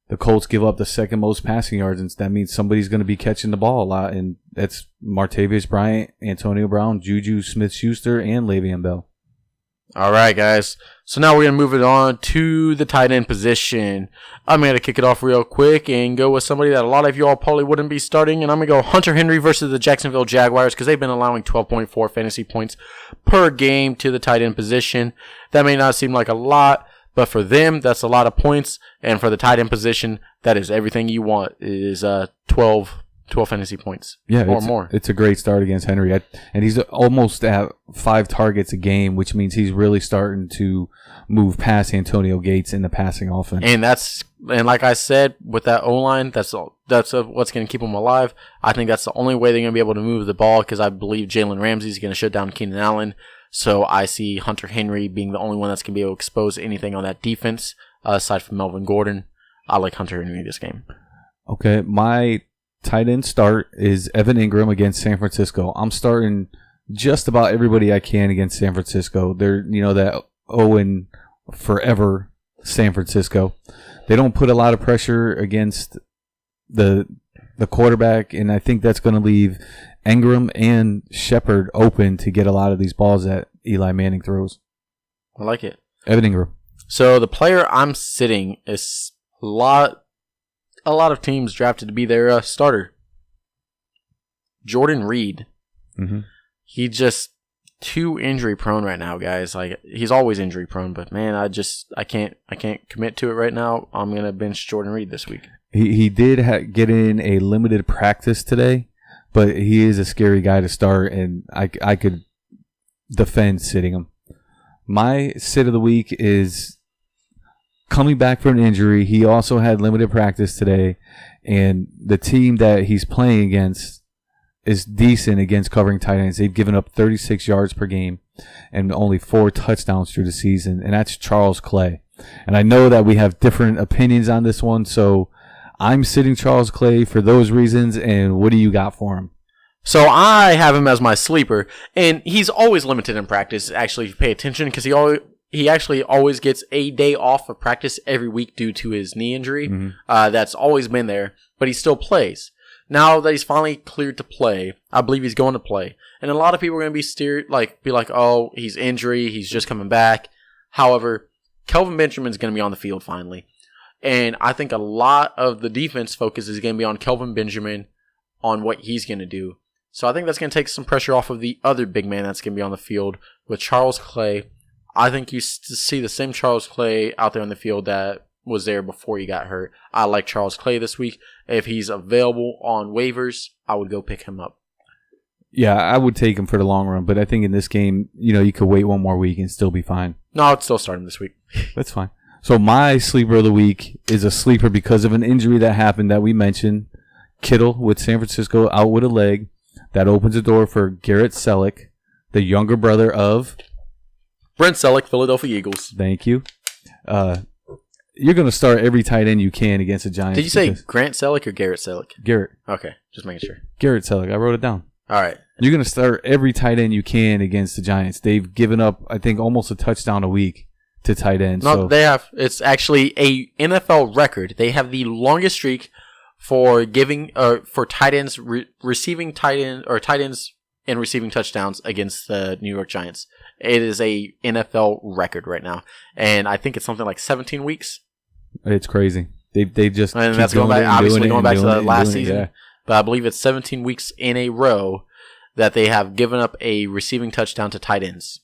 the Colts give up the second most passing yards, and that means somebody's going to be catching the ball a lot, and that's Martavis Bryant, Antonio Brown, Juju Smith-Schuster, and Le'Veon Bell. All right, guys. So now we're going to move it on to the tight end position. I'm going to kick it off real quick and go with somebody that a lot of you all probably wouldn't be starting. And I'm going to go Hunter Henry versus the Jacksonville Jaguars because they've been allowing 12.4 fantasy points per game to the tight end position. That may not seem like a lot, but for them, that's a lot of points. And for the tight end position, that is everything you want, is 12 fantasy points or more. It's a great start against Henry. And he's almost at 5 targets a game, which means he's really starting to move past Antonio Gates in the passing offense. And like I said, with that O-line, that's what's going to keep them alive. I think that's the only way they're going to be able to move the ball because I believe Jalen Ramsey is going to shut down Keenan Allen. So I see Hunter Henry being the only one that's going to be able to expose anything on that defense aside from Melvin Gordon. I like Hunter Henry this game. Okay, my tight end start is Evan Ingram against San Francisco. I'm starting just about everybody I can against San Francisco. They're, that Owen forever San Francisco. They don't put a lot of pressure against the quarterback, and I think that's going to leave Ingram and Shepard open to get a lot of these balls that Eli Manning throws. I like it. Evan Ingram. So the player I'm sitting is a lot of teams drafted to be their starter. Jordan Reed. Mm-hmm. He just too injury prone right now, guys. He's always injury prone, but man, I can't commit to it right now. I'm gonna bench Jordan Reed this week. He did get in a limited practice today, but he is a scary guy to start, and I could defend sitting him. My sit of the week is coming back from an injury. He also had limited practice today, and the team that he's playing against is decent against covering tight ends. They've given up 36 yards per game and only 4 touchdowns through the season, and that's Charles Clay. And I know that we have different opinions on this one, so I'm sitting Charles Clay for those reasons, and what do you got for him? So I have him as my sleeper, and he's always limited in practice, actually, if you pay attention, because he actually always gets a day off of practice every week due to his knee injury. Mm-hmm. That's always been there, but he still plays. Now that he's finally cleared to play, I believe he's going to play. And a lot of people are going to be like, oh, he's injury, he's just coming back. However, Kelvin Benjamin's going to be on the field finally. And I think a lot of the defense focus is going to be on Kelvin Benjamin, on what he's going to do. So I think that's going to take some pressure off of the other big man that's going to be on the field with Charles Clay. I think you see the same Charles Clay out there on the field that was there before he got hurt. I like Charles Clay this week. If he's available on waivers, I would go pick him up. Yeah, I would take him for the long run, but I think in this game, you could wait one more week and still be fine. No, I'd still start him this week. That's fine. So my sleeper of the week is a sleeper because of an injury that happened that we mentioned. Kittle with San Francisco out with a leg. That opens the door for Garrett Selleck, the younger brother of Brent Selleck, Philadelphia Eagles. Thank you. You're going to start every tight end you can against the Giants. Did you say Grant Selleck or Garrett Selleck? Garrett. Okay, just making sure. Garrett Selleck. I wrote it down. All right. You're going to start every tight end you can against the Giants. They've given up, I think, almost a touchdown a week to tight ends. No, so. they have. It's actually a NFL record. They have the longest streak for giving for tight ends receiving tight ends and receiving touchdowns against the New York Giants. It is a NFL record right now, and I think it's something like 17 weeks. It's crazy. They just and that's going back, obviously going back to the last season. Yeah. But I believe it's 17 weeks in a row that they have given up a receiving touchdown to tight ends.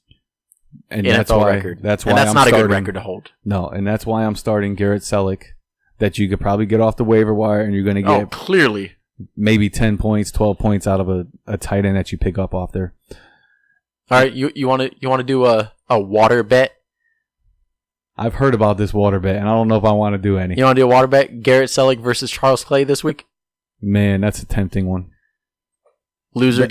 And NFL that's why, record. That's why and that's I'm not starting, a good record to hold. No, and that's why I'm starting Garrett Selleck, that you could probably get off the waiver wire, and you're going to get clearly maybe 10 points, 12 points out of a tight end that you pick up off there. All right, you want to do a water bet? I've heard about this water bet, and I don't know if I want to do any. You want to do a water bet? Garrett Selleck versus Charles Clay this week? Man, that's a tempting one. Loser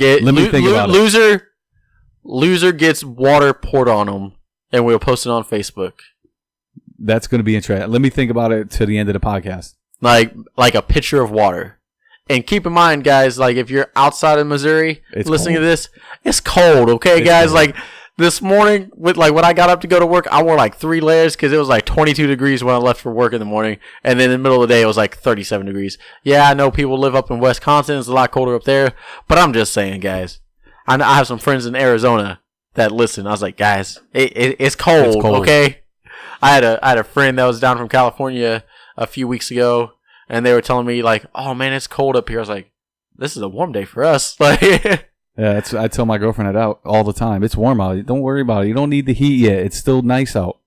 gets water poured on him, and we'll post it on Facebook. That's going to be interesting. Let me think about it to the end of the podcast. Like a pitcher of water. And keep in mind, guys, like if you're outside of Missouri listening to this, it's cold, okay, guys? Cold. Like this morning, when I got up to go to work, I wore like 3 layers because it was like 22 degrees when I left for work in the morning. And then in the middle of the day, it was like 37 degrees. Yeah, I know people live up in Wisconsin. It's a lot colder up there. But I'm just saying, guys. I have some friends in Arizona that listen. I was like, guys, it's cold, okay? I had a friend that was down from California a few weeks ago, and they were telling me like, "Oh man, it's cold up here." I was like, "This is a warm day for us." Like, yeah, I tell my girlfriend that out all the time. It's warm out. Don't worry about it. You don't need the heat yet. It's still nice out.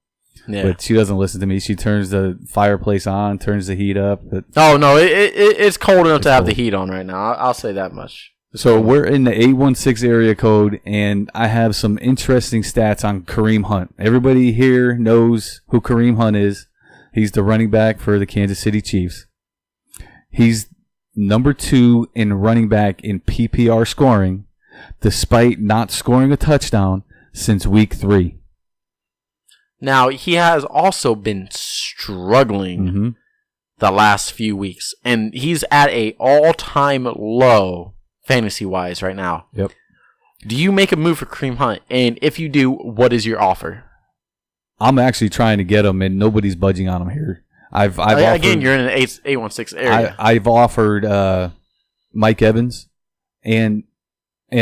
Yeah. But she doesn't listen to me. She turns the fireplace on, turns the heat up. Oh no, it's cold enough to have the heat on right now. I'll say that much. So we're in the 816 area code, and I have some interesting stats on Kareem Hunt. Everybody here knows who Kareem Hunt is. He's the running back for the Kansas City Chiefs. He's number 2 in running back in PPR scoring, despite not scoring a touchdown since week 3. Now, he has also been struggling the last few weeks, and he's at a all-time low fantasy-wise right now. Yep. Do you make a move for Kareem Hunt? And if you do, what is your offer? I'm actually trying to get him, and nobody's budging on him here. I've again, you're in an 816 area. I've offered Mike Evans and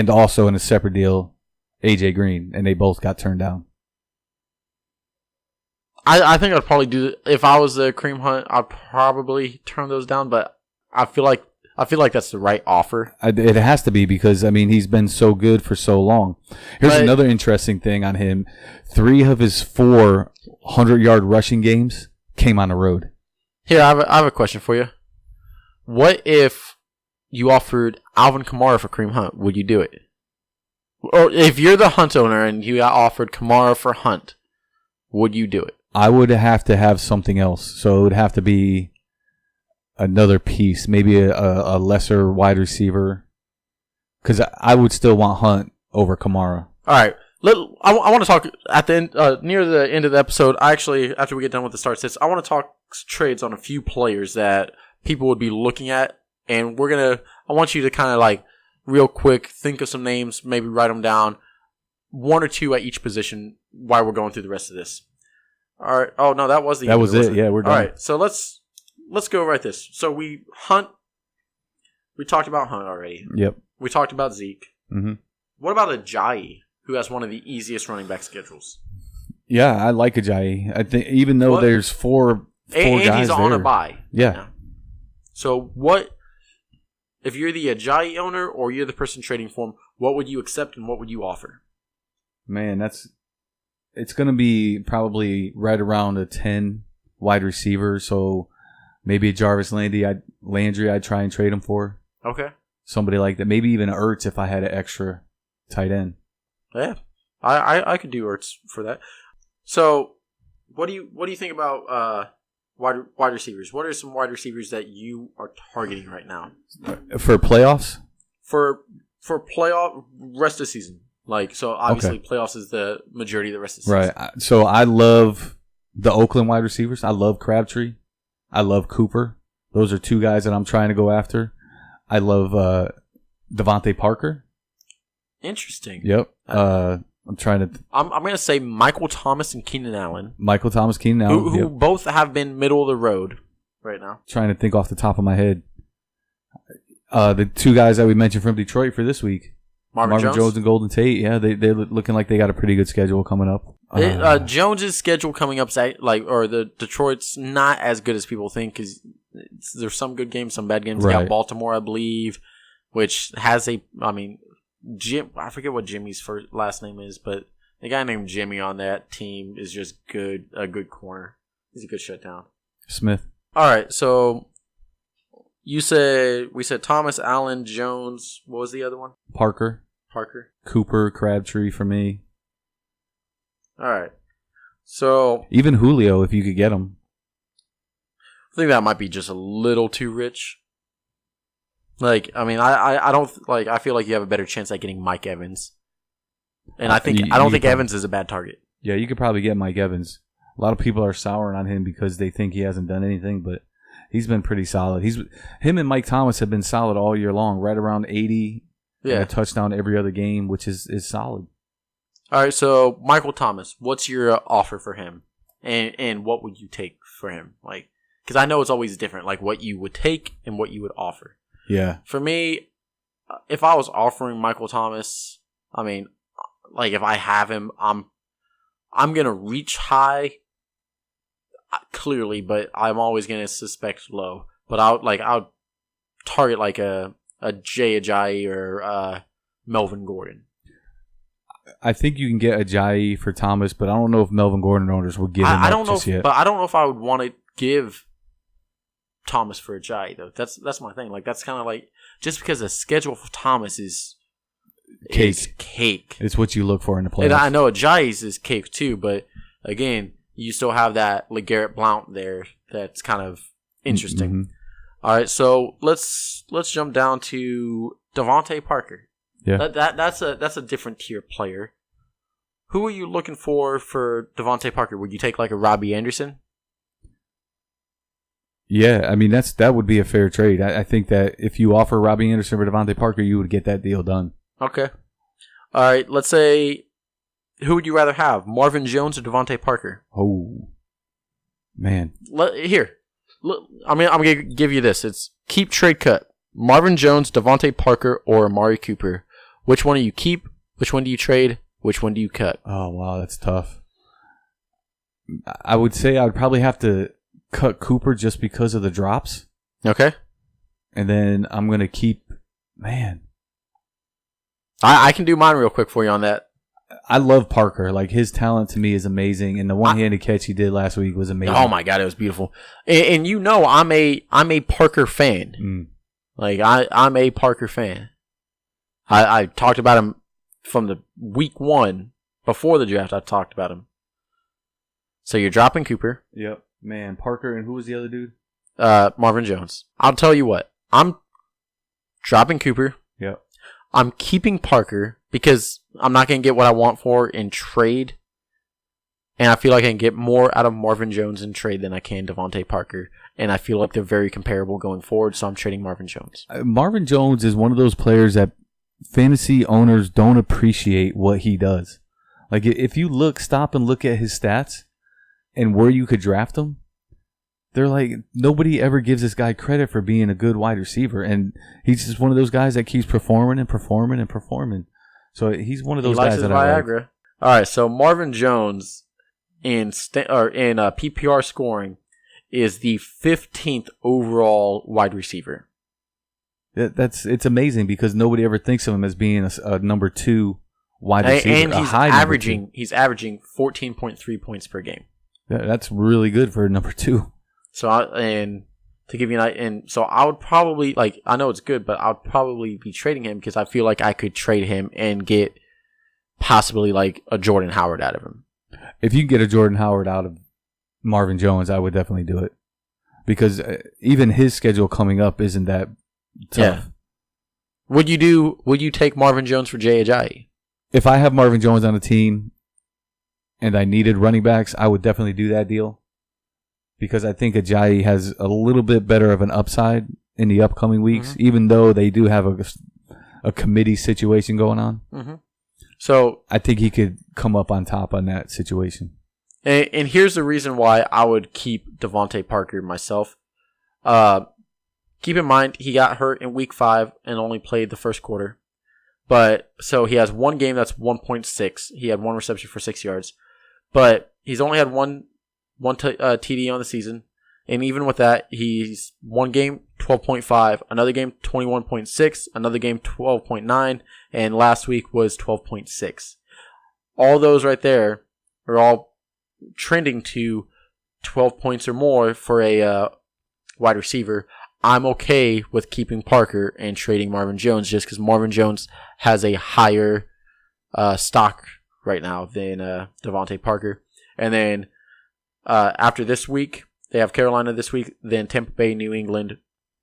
also in a separate deal, AJ Green, and they both got turned down. I think I'd probably do if I was the Kareem Hunt. I'd probably turn those down, but I feel like that's the right offer. It has to be because, I mean, he's been so good for so long. Here's another interesting thing on him. 3 of his 4 100-yard rushing games came on the road. Here, I have a question for you. What if you offered Alvin Kamara for Kareem Hunt? Would you do it? Or if you're the Hunt owner and you got offered Kamara for Hunt, would you do it? I would have to have something else. So it would have to be another piece, maybe a lesser wide receiver, because I would still want Hunt over Kamara. All right, I want to talk at the end, near the end of the episode. Actually, after we get done with the start sits, I want to talk trades on a few players that people would be looking at, and I want you to kind of like real quick think of some names, maybe write them down, 1 or 2 at each position while we're going through the rest of this. All right. Oh no, that was it. Yeah, we're done. All right, so let's go right this. So we talked about Hunt already. Yep. We talked about Zeke. Mm-hmm. What about Ajayi, who has one of the easiest running back schedules? Yeah, I like Ajayi. I think even though there's four guys and he's on there. a bye. Yeah. Now. So what if you're the Ajayi owner or you're the person trading for him? What would you accept and what would you offer? Man, it's going to be probably right around a 10 wide receiver. So maybe a Jarvis Landry I'd try and trade him for. Okay. Somebody like that. Maybe even Ertz if I had an extra tight end. Yeah. I could do Ertz for that. So what do you think about wide receivers? What are some wide receivers that you are targeting right now? For playoffs? For playoff rest of the season. Like, so obviously playoffs is the majority of the rest of the season. Right. So I love the Oakland wide receivers. I love Crabtree. I love Cooper. Those are 2 guys that I'm trying to go after. I love Devontae Parker. Interesting. Yep. I'm trying to. I'm going to say Michael Thomas and Keenan Allen. Michael Thomas, Keenan Allen. Who both have been middle of the road right now. Trying to think off the top of my head. The two guys that we mentioned from Detroit for this week. Marvin Jones and Golden Tate. Yeah, they're looking like they got a pretty good schedule coming up. Jones's schedule coming up, or the Detroit's not as good as people think because there's some good games, some bad games. They got Baltimore, I believe, which has Jim. I forget what Jimmy's last name is, but the guy named Jimmy on that team is just good. A good corner. He's a good shutdown. Smith. All right, so we said Thomas, Allen, Jones. What was the other one? Parker. Cooper, Crabtree for me. All right. So even Julio, if you could get him. I think that might be just a little too rich. I don't I feel like you have a better chance at getting Mike Evans. And I don't think Evans is a bad target. Yeah, you could probably get Mike Evans. A lot of people are souring on him because they think he hasn't done anything, but he's been pretty solid. Him and Mike Thomas have been solid all year long, right around 80. Yeah, and a touchdown every other game, which is solid. All right, so Michael Thomas, what's your offer for him, and what would you take for him? Because I know it's always different, what you would take and what you would offer. Yeah. For me, if I was offering Michael Thomas, if I have him, I'm gonna reach high, clearly, but I'm always gonna suspect low. But I'll target a Jay Ajayi or Melvin Gordon. I think you can get Ajayi for Thomas, but I don't know if Melvin Gordon owners would give him yet. But I don't know if I would want to give Thomas for Ajayi though. That's my thing. That's kind of just because the schedule for Thomas is cake. It's what you look for in the playoffs. And I know Ajayi's is cake too, but again, you still have that LeGarrette Blount there. That's kind of interesting. Mm-hmm. All right, so let's jump down to Devontae Parker. Yeah, that's a different tier player. Who are you looking for Devontae Parker? Would you take a Robbie Anderson? Yeah, that would be a fair trade. I think that if you offer Robbie Anderson for Devontae Parker, you would get that deal done. Okay. All right, let's say, who would you rather have, Marvin Jones or Devontae Parker? Oh, man. I'm going to give you this. It's keep, trade, cut. Marvin Jones, Devontae Parker, or Amari Cooper. Which one do you keep? Which one do you trade? Which one do you cut? Oh, wow, that's tough. I would say I would probably have to cut Cooper just because of the drops. Okay. And then I'm going to keep... Man. I can do mine real quick for you on that. I love Parker. His talent to me is amazing, and the one-handed catch he did last week was amazing. Oh my God, it was beautiful. And I'm a Parker fan. I'm a Parker fan. I talked about him from the week one before the draft. I talked about him. So you're dropping Cooper. Yep, man. Parker, and who was the other dude? Marvin Jones. I'll tell you what. I'm dropping Cooper. Yep. I'm keeping Parker because I'm not going to get what I want for in trade. And I feel like I can get more out of Marvin Jones in trade than I can Devontae Parker. And I feel like they're very comparable going forward, so I'm trading Marvin Jones. Marvin Jones is one of those players that fantasy owners don't appreciate what he does. If you stop and look at his stats and where you could draft him, they're nobody ever gives this guy credit for being a good wide receiver, and he's just one of those guys that keeps performing and performing and performing. So he's one of those guys that I like. All right, so Marvin Jones in PPR scoring is the 15th overall wide receiver. It's amazing because nobody ever thinks of him as being a number 2 wide receiver. And he's averaging 14.3 points per game. That's really good for a number 2. So to give you so I would probably I know it's good, but I'd probably be trading him because I feel like I could trade him and get possibly a Jordan Howard out of him. If you can get a Jordan Howard out of Marvin Jones, I would definitely do it because even his schedule coming up isn't that tough. Yeah. Would you take Marvin Jones for Jay Ajayi? If I have Marvin Jones on a team and I needed running backs, I would definitely do that deal. Because I think Ajayi has a little bit better of an upside in the upcoming weeks, even though they do have a committee situation going on. Mm-hmm. So I think he could come up on top on that situation. And here's the reason why I would keep Devontae Parker myself. Keep in mind, he got hurt in week 5 and only played the first quarter. But so he has one game that's 1.6. He had one reception for 6 yards. But he's only had one TD on the season. And even with that, he's one game 12.5, another game 21.6, another game 12.9, and last week was 12.6. All those right there are all trending to 12 points or more for a wide receiver. I'm okay with keeping Parker and trading Marvin Jones just because Marvin Jones has a higher stock right now than Devontae Parker. And then after this week, they have Carolina this week, then Tampa Bay, New England,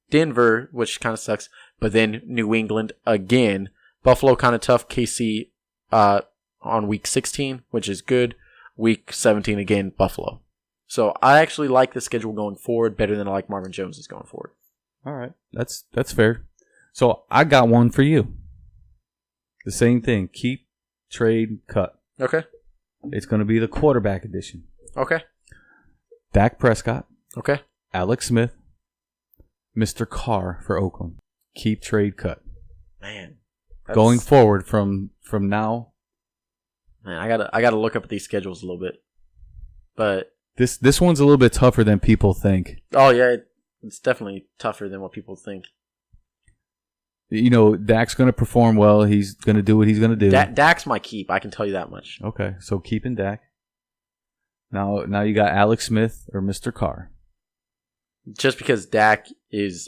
Denver, which kind of sucks, but then New England again. Buffalo kind of tough. KC on week 16, which is good. Week 17 again, Buffalo. So I actually like the schedule going forward better than I like Marvin Jones is going forward. All right, that's fair. So I got one for you. The same thing: keep, trade, cut. Okay. It's going to be the quarterback edition. Okay. Dak Prescott. Okay. Alex Smith. Mr. Carr for Oakland. Keep, trade, cut. Man. Going forward from now. Man, I gotta look up these schedules a little bit. But this one's a little bit tougher than people think. Oh yeah, it's definitely tougher than what people think. You know, Dak's going to perform well. He's going to do what he's going to do. Dak's my keep. I can tell you that much. Okay, so keeping Dak. Now you got Alex Smith or Mr. Carr. Just because Dak is,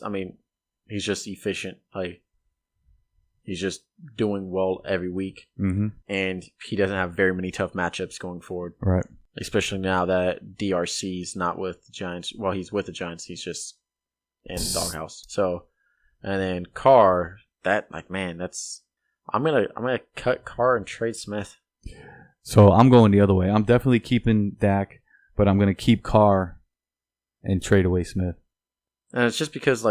he's just efficient. Like, he's just doing well every week. Mm-hmm. And he doesn't have very many tough matchups going forward. Right. Especially now that DRC's not with the Giants. Well, he's with the Giants. He's just in the doghouse. So, and then Carr, I'm gonna cut Carr and trade Smith. So I'm going the other way. I'm definitely keeping Dak, but I'm going to keep Carr and trade away Smith. And it's just because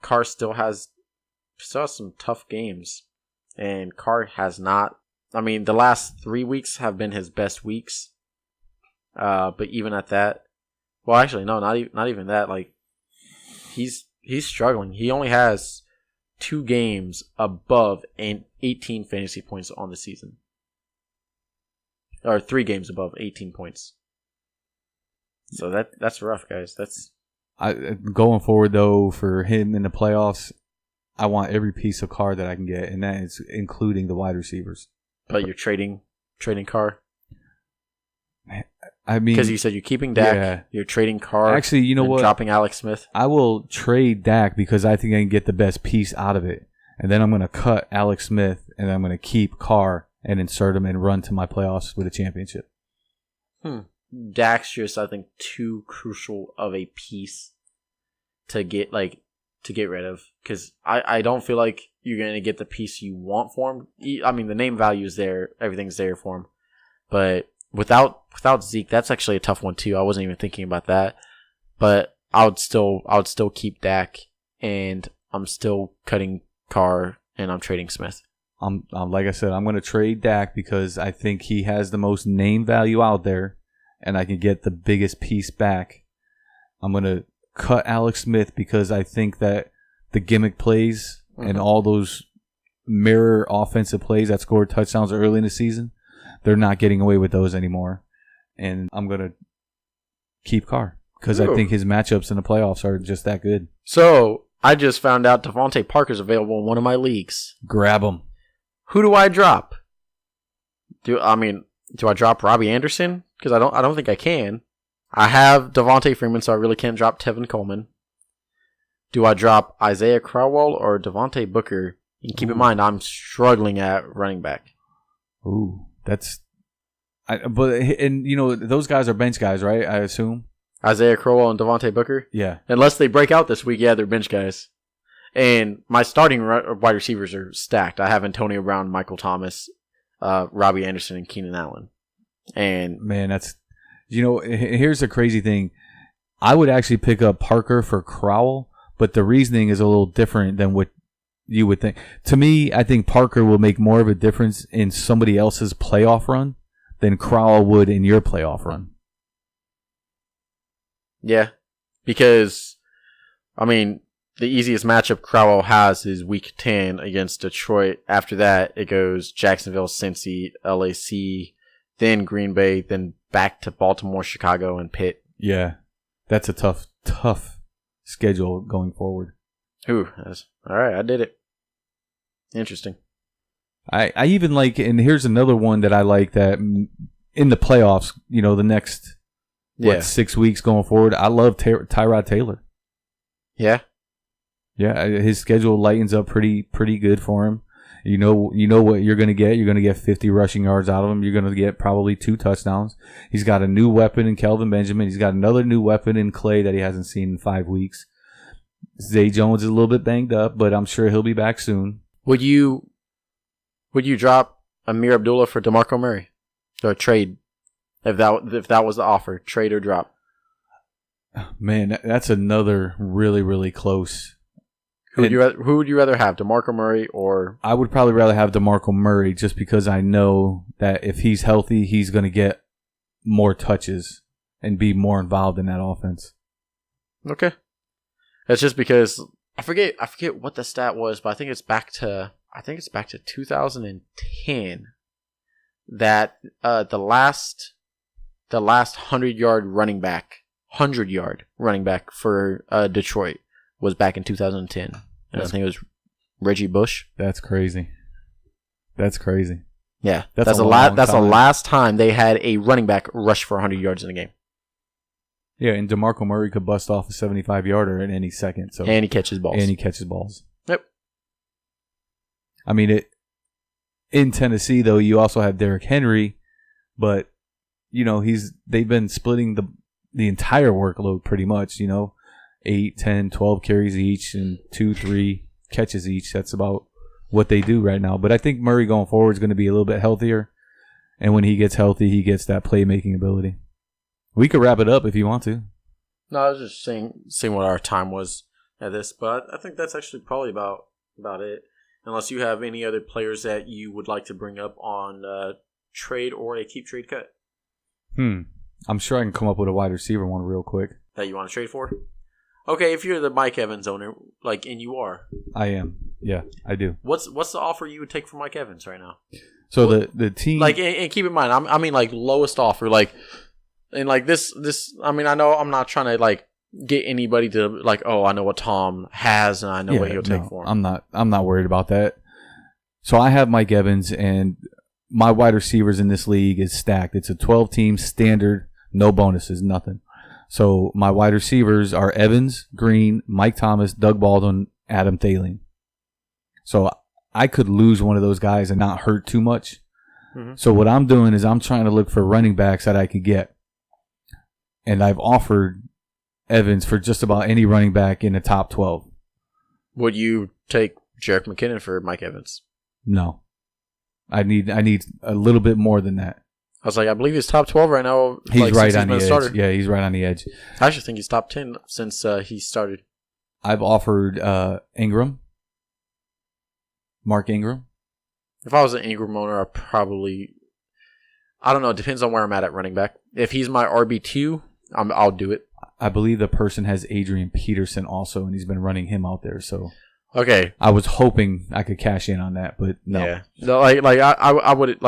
Carr still has some tough games, and Carr has not. The last 3 weeks have been his best weeks. But even at that, well, actually, no, not even that. He's struggling. He only has 2 games above 18 fantasy points on the season. Or 3 games above 18 points. So that's rough, guys. Going forward, though, for him in the playoffs, I want every piece of Carr that I can get, and that is including the wide receivers. But you're trading Carr? Because you said you're keeping Dak, yeah. You're trading Carr. Actually, you know what? Dropping Alex Smith. I will trade Dak because I think I can get the best piece out of it. And then I'm going to cut Alex Smith, and I'm going to keep Carr and insert him and run to my playoffs with a championship. Dak's just, I think, too crucial of a piece to get rid of. Because I don't feel like you're going to get the piece you want for him. The name value is there. Everything's there for him. But without Zeke, that's actually a tough one too. I wasn't even thinking about that. But I would still keep Dak, and I'm still cutting Carr, and I'm trading Smith. Like I said, I'm going to trade Dak because I think he has the most name value out there, and I can get the biggest piece back. I'm going to cut Alex Smith because I think that the gimmick plays and all those mirror offensive plays that scored touchdowns early in the season, they're not getting away with those anymore. And I'm going to keep Carr because I think his matchups in the playoffs are just that good. So I just found out Devontae Parker's available in one of my leagues. Grab him. Who do I drop? Do I drop Robbie Anderson? Because I don't think I can. I have Devontae Freeman, so I really can't drop Tevin Coleman. Do I drop Isaiah Crowell or Devontae Booker? And keep in mind, I'm struggling at running back. Ooh, those guys are bench guys, right? I assume Isaiah Crowell and Devontae Booker. Yeah, unless they break out this week, yeah, they're bench guys. And my starting wide receivers are stacked. I have Antonio Brown, Michael Thomas, Robbie Anderson, and Keenan Allen. And man, here's the crazy thing. I would actually pick up Parker for Crowell, but the reasoning is a little different than what you would think. To me, I think Parker will make more of a difference in somebody else's playoff run than Crowell would in your playoff run. Yeah, because, I mean, the easiest matchup Crowell has is Week 10 against Detroit. After that, it goes Jacksonville, Cincy, LAC, then Green Bay, then back to Baltimore, Chicago, and Pitt. Yeah, that's a tough schedule going forward. Ooh, all right, I did it. Interesting. I even like, and here's another one that I like that in the playoffs, the next 6 weeks going forward, I love Tyrod Taylor. Yeah. Yeah, his schedule lightens up pretty good for him. You know what you're going to get. You're going to get 50 rushing yards out of him. You're going to get probably 2 touchdowns. He's got a new weapon in Kelvin Benjamin. He's got another new weapon in Clay that he hasn't seen in 5 weeks. Zay Jones is a little bit banged up, but I'm sure he'll be back soon. Would you drop Amir Abdullah for DeMarco Murray or trade if that was the offer, trade or drop? Man, that's another really, really close. Who would you rather have, DeMarco Murray or? I would probably rather have DeMarco Murray just because I know that if he's healthy, he's going to get more touches and be more involved in that offense. Okay. That's just because I forget what the stat was, but I think it's back to 2010 that the last 100-yard running back for Detroit was back in 2010. And I think it was Reggie Bush. That's crazy. Yeah, that's the last time they had a running back rush for 100 yards in a game. Yeah, and DeMarco Murray could bust off a 75-yarder in any second. And he catches balls. Yep. I mean, in Tennessee, though, you also have Derrick Henry, but, they've been splitting the entire workload pretty much, 8, 10, 12 carries each and 2, 3 catches each. That's about what they do right now. But I think Murray going forward is going to be a little bit healthier. And when he gets healthy, he gets that playmaking ability. We could wrap it up if you want to. No, I was just seeing what our time was at this. But I think that's actually probably about it. Unless you have any other players that you would like to bring up on trade or a keep trade cut. I'm sure I can come up with a wide receiver one real quick. That you want to trade for? Okay, if you're the Mike Evans owner, and you are. I am. Yeah, I do. What's the offer you would take for Mike Evans right now? So the team, and keep in mind, I mean lowest offer, and this. I mean, I know I'm not trying to get anybody to I know what Tom has and I know what he'll take for him. I'm not worried about that. So I have Mike Evans, and my wide receivers in this league is stacked. It's a 12-team standard, no bonuses, nothing. So my wide receivers are Evans, Green, Mike Thomas, Doug Baldwin, Adam Thielen. So I could lose one of those guys and not hurt too much. Mm-hmm. So what I'm doing is I'm trying to look for running backs that I could get. And I've offered Evans for just about any running back in the top 12. Would you take Jerick McKinnon for Mike Evans? No. I need a little bit more than that. I was I believe he's top 12 right now. He's right on the edge. Started. Yeah, he's right on the edge. I actually think he's top 10 since he started. I've offered Ingram. Mark Ingram. If I was an Ingram owner, I don't know. It depends on where I'm at running back. If he's my RB2, I'll do it. I believe the person has Adrian Peterson also, and he's been running him out there. So okay, I was hoping I could cash in on that, but no. Yeah, no, I would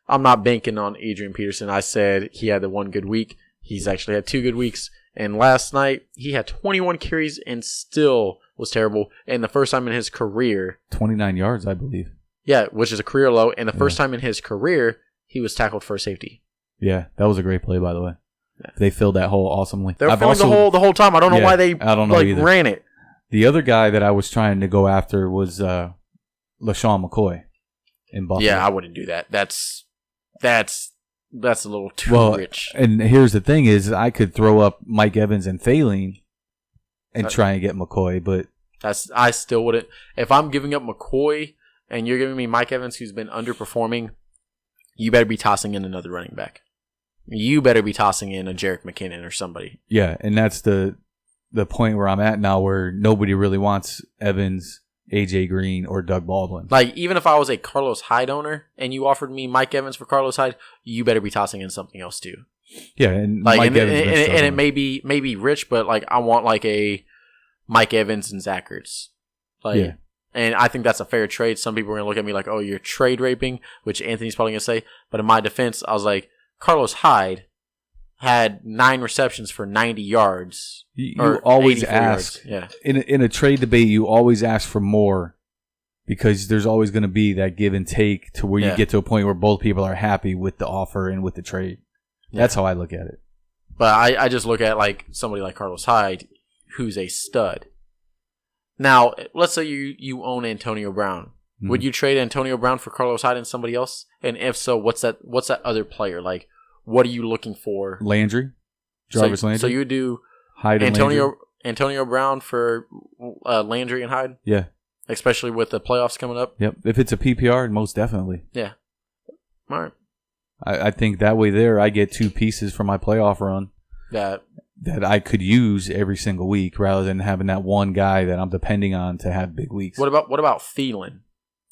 I'm not banking on Adrian Peterson. I said he had the one good week. He's actually had 2 good weeks, and last night he had 21 carries and still was terrible. And the first time in his career, 29 yards, I believe. Yeah, which is a career low, and the first time in his career he was tackled for a safety. Yeah, that was a great play, by the way. Yeah. They filled that hole awesomely. They were filling the whole time. I don't know why they ran it. The other guy that I was trying to go after was LaShawn McCoy in Buffalo. Yeah, I wouldn't do that. That's a little too rich. And here's the thing is I could throw up Mike Evans and Thielen and try and get McCoy, but I still wouldn't. If I'm giving up McCoy and you're giving me Mike Evans who's been underperforming, you better be tossing in another running back. You better be tossing in a Jerick McKinnon or somebody. Yeah, and that's the point where I'm at now where nobody really wants Evans AJ Green or Doug Baldwin. Like, even if I was a Carlos Hyde owner and you offered me Mike Evans for Carlos Hyde, you better be tossing in something else too. Yeah, and like, Mike Evans and it may be rich, but like I want like a Mike Evans and Zach Ertz. Like, yeah. And I think that's a fair trade. Some people are gonna look at me like, "Oh, you're trade raping," which Anthony's probably gonna say. But in my defense, I was like, Carlos Hyde had 9 receptions for 90 yards. You always ask, in a trade debate, you always ask for more because there's always going to be that give and take to where you get to a point where both people are happy with the offer and with the trade. Yeah. That's how I look at it. But I just look at like somebody like Carlos Hyde, who's a stud. Now, let's say you own Antonio Brown. Mm-hmm. Would you trade Antonio Brown for Carlos Hyde and somebody else? And if so, what's that other player? Like, what are you looking for? Landry? Jarvis Landry? So you would do Hyde and Antonio Brown for Landry and Hyde? Yeah. Especially with the playoffs coming up? Yep. If it's a PPR, most definitely. Yeah. All right. I think that way there, I get 2 pieces for my playoff run that I could use every single week rather than having that one guy that I'm depending on to have big weeks. What about Thielen?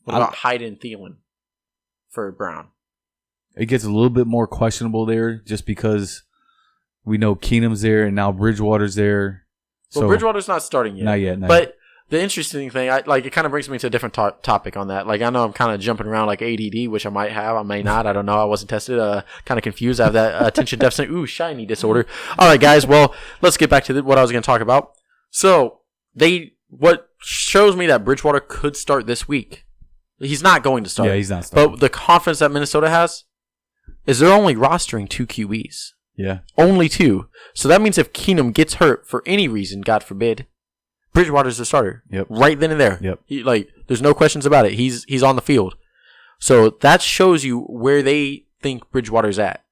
What about Hyde and Thielen for Brown? It gets a little bit more questionable there just because we know Keenum's there and now Bridgewater's there. Well, so Bridgewater's not starting yet. Not yet. But the interesting thing, it kind of brings me to a different topic on that. Like, I know I'm kind of jumping around like ADD, which I might have. I may not. I don't know. I wasn't tested. Kind of confused. I have that attention deficit. Shiny disorder. All right, guys. Well, let's get back to what I was going to talk about. So, what shows me that Bridgewater could start this week. He's not going to start. Yeah, he's not starting. But the confidence that Minnesota has is they're only rostering 2 QBs. Yeah. Only 2. So that means if Keenum gets hurt for any reason, God forbid, Bridgewater's the starter. Yep. Right then and there. Yep. There's no questions about it. He's on the field. So that shows you where they think Bridgewater's at.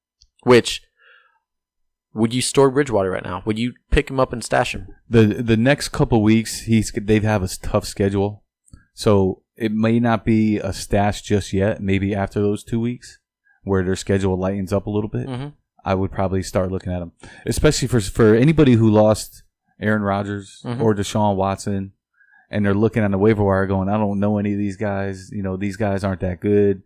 Which, would you store Bridgewater right now? Would you pick him up and stash him? The next couple weeks, they have a tough schedule. So it may not be a stash just yet. Maybe after those 2 weeks where their schedule lightens up a little bit, I would probably start looking at them. Especially for anybody who lost Aaron Rodgers or Deshaun Watson and they're looking on the waiver wire going, I don't know any of these guys. These guys aren't that good.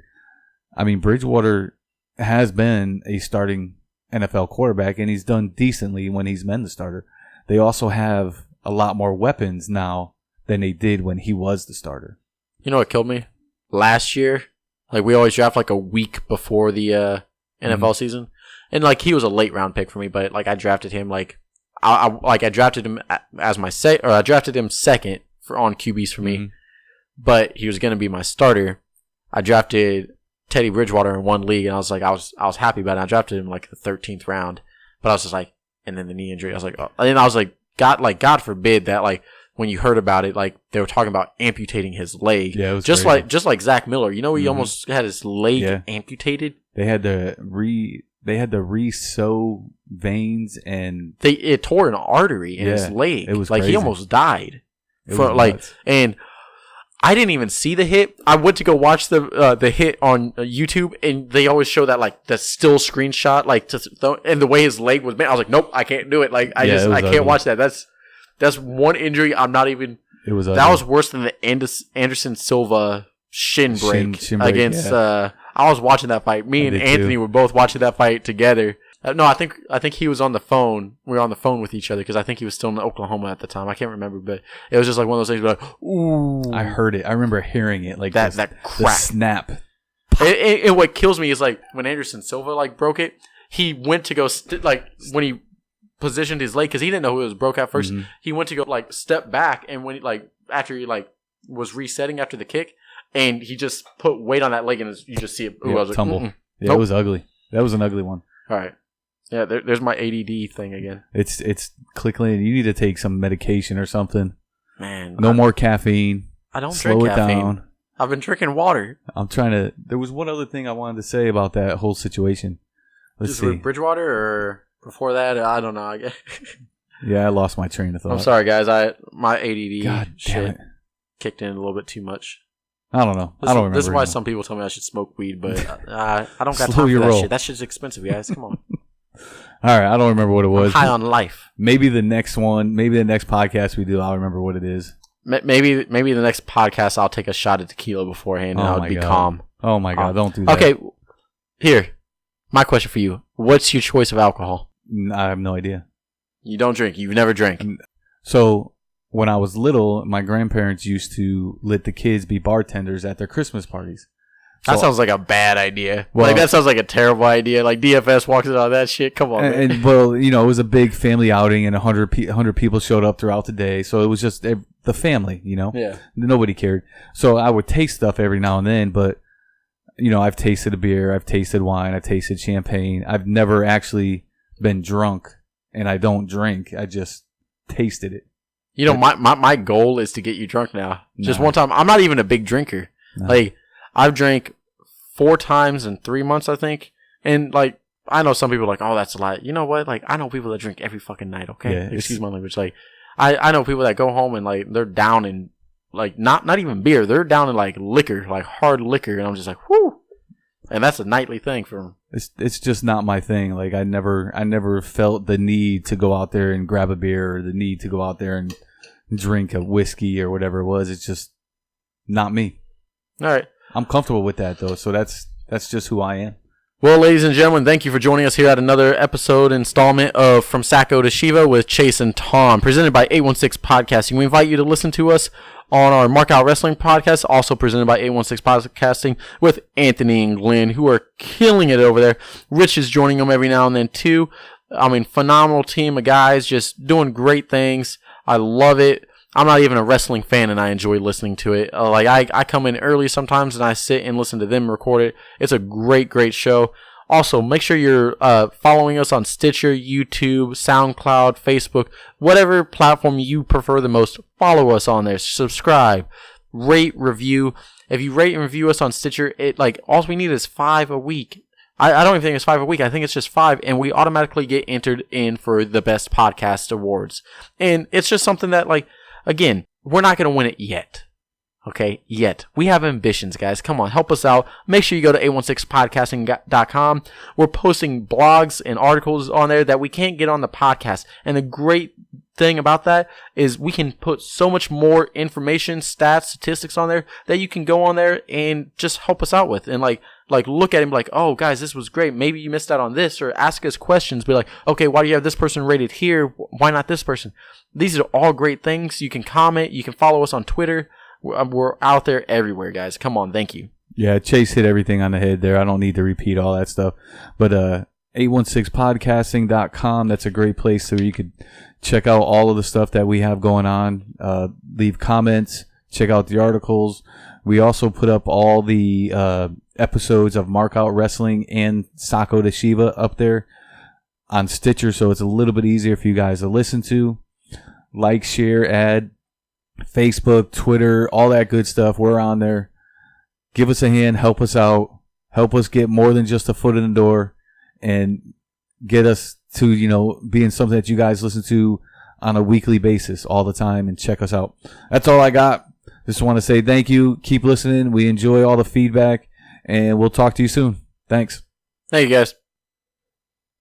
I mean, Bridgewater has been a starting NFL quarterback and he's done decently when he's been the starter. They also have a lot more weapons now than they did when he was the starter. You know what killed me? Last year, we always draft a week before the NFL season. And he was a late round pick for me, but I drafted him I drafted him as my I drafted him second on QBs for me. But he was going to be my starter. I drafted Teddy Bridgewater in one league and I was happy about it. I drafted him the 13th round. But I was just and then the knee injury. I was oh. And I was God forbid that when you heard about it, they were talking about amputating his leg. Yeah, it was just crazy. Just like Zach Miller. He almost had his leg amputated. They had to re-sew veins and it tore an artery in his leg. It was crazy. He almost died. And I didn't even see the hit. I went to go watch the hit on YouTube, and they always show that the still screenshot, and the way his leg was bent. I was nope, I can't do it. I can't watch that. That's one injury. I'm not even. It was that was worse than the Anderson Silva shin break against. I was watching that fight. Me and Anthony were both watching that fight together. No, I think he was on the phone. We were on the phone with each other because I think he was still in Oklahoma at the time. I can't remember, but it was just one of those things. Ooh! I heard it. I remember hearing it. That crack, the snap. And what kills me is when Anderson Silva boke it, he went to go when he positioned his leg because he didn't know who it was broke at first. He went to go step back, and when after he was resetting after the kick, and he just put weight on that leg, and you just see it. Ooh, I was tumble. Yeah, nope. It was ugly. That was an ugly one. All right. Yeah, there's my ADD thing again. It's clickling. You need to take some medication or something. Man. No more caffeine. I don't Slow drink caffeine. It down. I've been drinking water. I'm trying to... There was one other thing I wanted to say about that whole situation. Let's see. Bridgewater or before that? I don't know. Yeah, I lost my train of thought. I'm sorry, guys. My ADD God shit kicked in a little bit too much. I don't know. I don't remember. This is why some people tell me I should smoke weed, but I don't got Slow time for that roll. shit. That shit's expensive, guys. Come on. All right, I don't remember what it was. I'm high on life. Maybe the next podcast we do, I'll remember what it is. Maybe the next podcast I'll take a shot of tequila beforehand and I'll be calm. Oh my God, don't do that. Okay, here. My question for you. What's your choice of alcohol? I have no idea. You don't drink. You've never drank. So when I was little, my grandparents used to let the kids be bartenders at their Christmas parties. That sounds like a bad idea. Well, that sounds like a terrible idea. Like DFS walks in on that shit. Come on, man. And well, it was a big family outing, and 100 people showed up throughout the day. So it was just the family, Yeah. Nobody cared. So I would taste stuff every now and then, but I've tasted a beer, I've tasted wine, I've tasted champagne. I've never actually been drunk, and I don't drink. I just tasted it. My goal is to get you drunk now. Just one time. I'm not even a big drinker. No. Like, I've drank 4 times in 3 months, I think. And, like, I know some people are like, oh, that's a lot. You know what? Like, I know people that drink every fucking night, okay? Yeah, excuse my language. Like, I know people that go home and, like, they're down in, like, not even beer. They're down in, like, liquor, like, hard liquor. And I'm just like, whoo. And that's a nightly thing for them. It's just not my thing. Like, I never felt the need to go out there and grab a beer or the need to go out there and drink a whiskey or whatever it was. It's just not me. All right. I'm comfortable with that, though, so that's just who I am. Well, ladies and gentlemen, thank you for joining us here at another installment of From Sacko to Shiva with Chase and Tom, presented by 816 Podcasting. We invite you to listen to us on our Mark Out Wrestling podcast, also presented by 816 Podcasting with Anthony and Glenn, who are killing it over there. Rich is joining them every now and then, too. I mean, phenomenal team of guys, just doing great things. I love it. I'm not even a wrestling fan, and I enjoy listening to it. I come in early sometimes, and I sit and listen to them record it. It's a great, great show. Also, make sure you're following us on Stitcher, YouTube, SoundCloud, Facebook, whatever platform you prefer the most. Follow us on there. Subscribe, rate, review. If you rate and review us on Stitcher, all we need is 5 a week. I don't even think it's 5 a week. I think it's just 5, and we automatically get entered in for the Best Podcast Awards. And it's just something that, again, we're not going to win it yet. Okay? Yet. We have ambitions, guys. Come on, help us out. Make sure you go to 816podcasting.com. We're posting blogs and articles on there that we can't get on the podcast. And the great thing about that is we can put so much more information, stats, statistics on there that you can go on there and just help us out with. And look at him like, oh, guys, this was great. Maybe you missed out on this, or ask us questions. Be like, okay, why do you have this person rated here? Why not this person? These are all great things. You can comment. You can follow us on Twitter. We're out there everywhere, guys. Come on. Thank you. Yeah, Chase hit everything on the head there. I don't need to repeat all that stuff. But 816podcasting.com, that's a great place so you could check out all of the stuff that we have going on. Leave comments. Check out the articles. We also put up all the episodes of Mark Out Wrestling and Sacko to Shiva up there on Stitcher, so it's a little bit easier for you guys to listen to. Like, share, add, Facebook, Twitter, all that good stuff. We're on there. Give us a hand. Help us out. Help us get more than just a foot in the door and get us to, being something that you guys listen to on a weekly basis all the time, and check us out. That's all I got. Just want to say thank you. Keep listening. We enjoy all the feedback, and we'll talk to you soon. Thanks. Thank you, guys.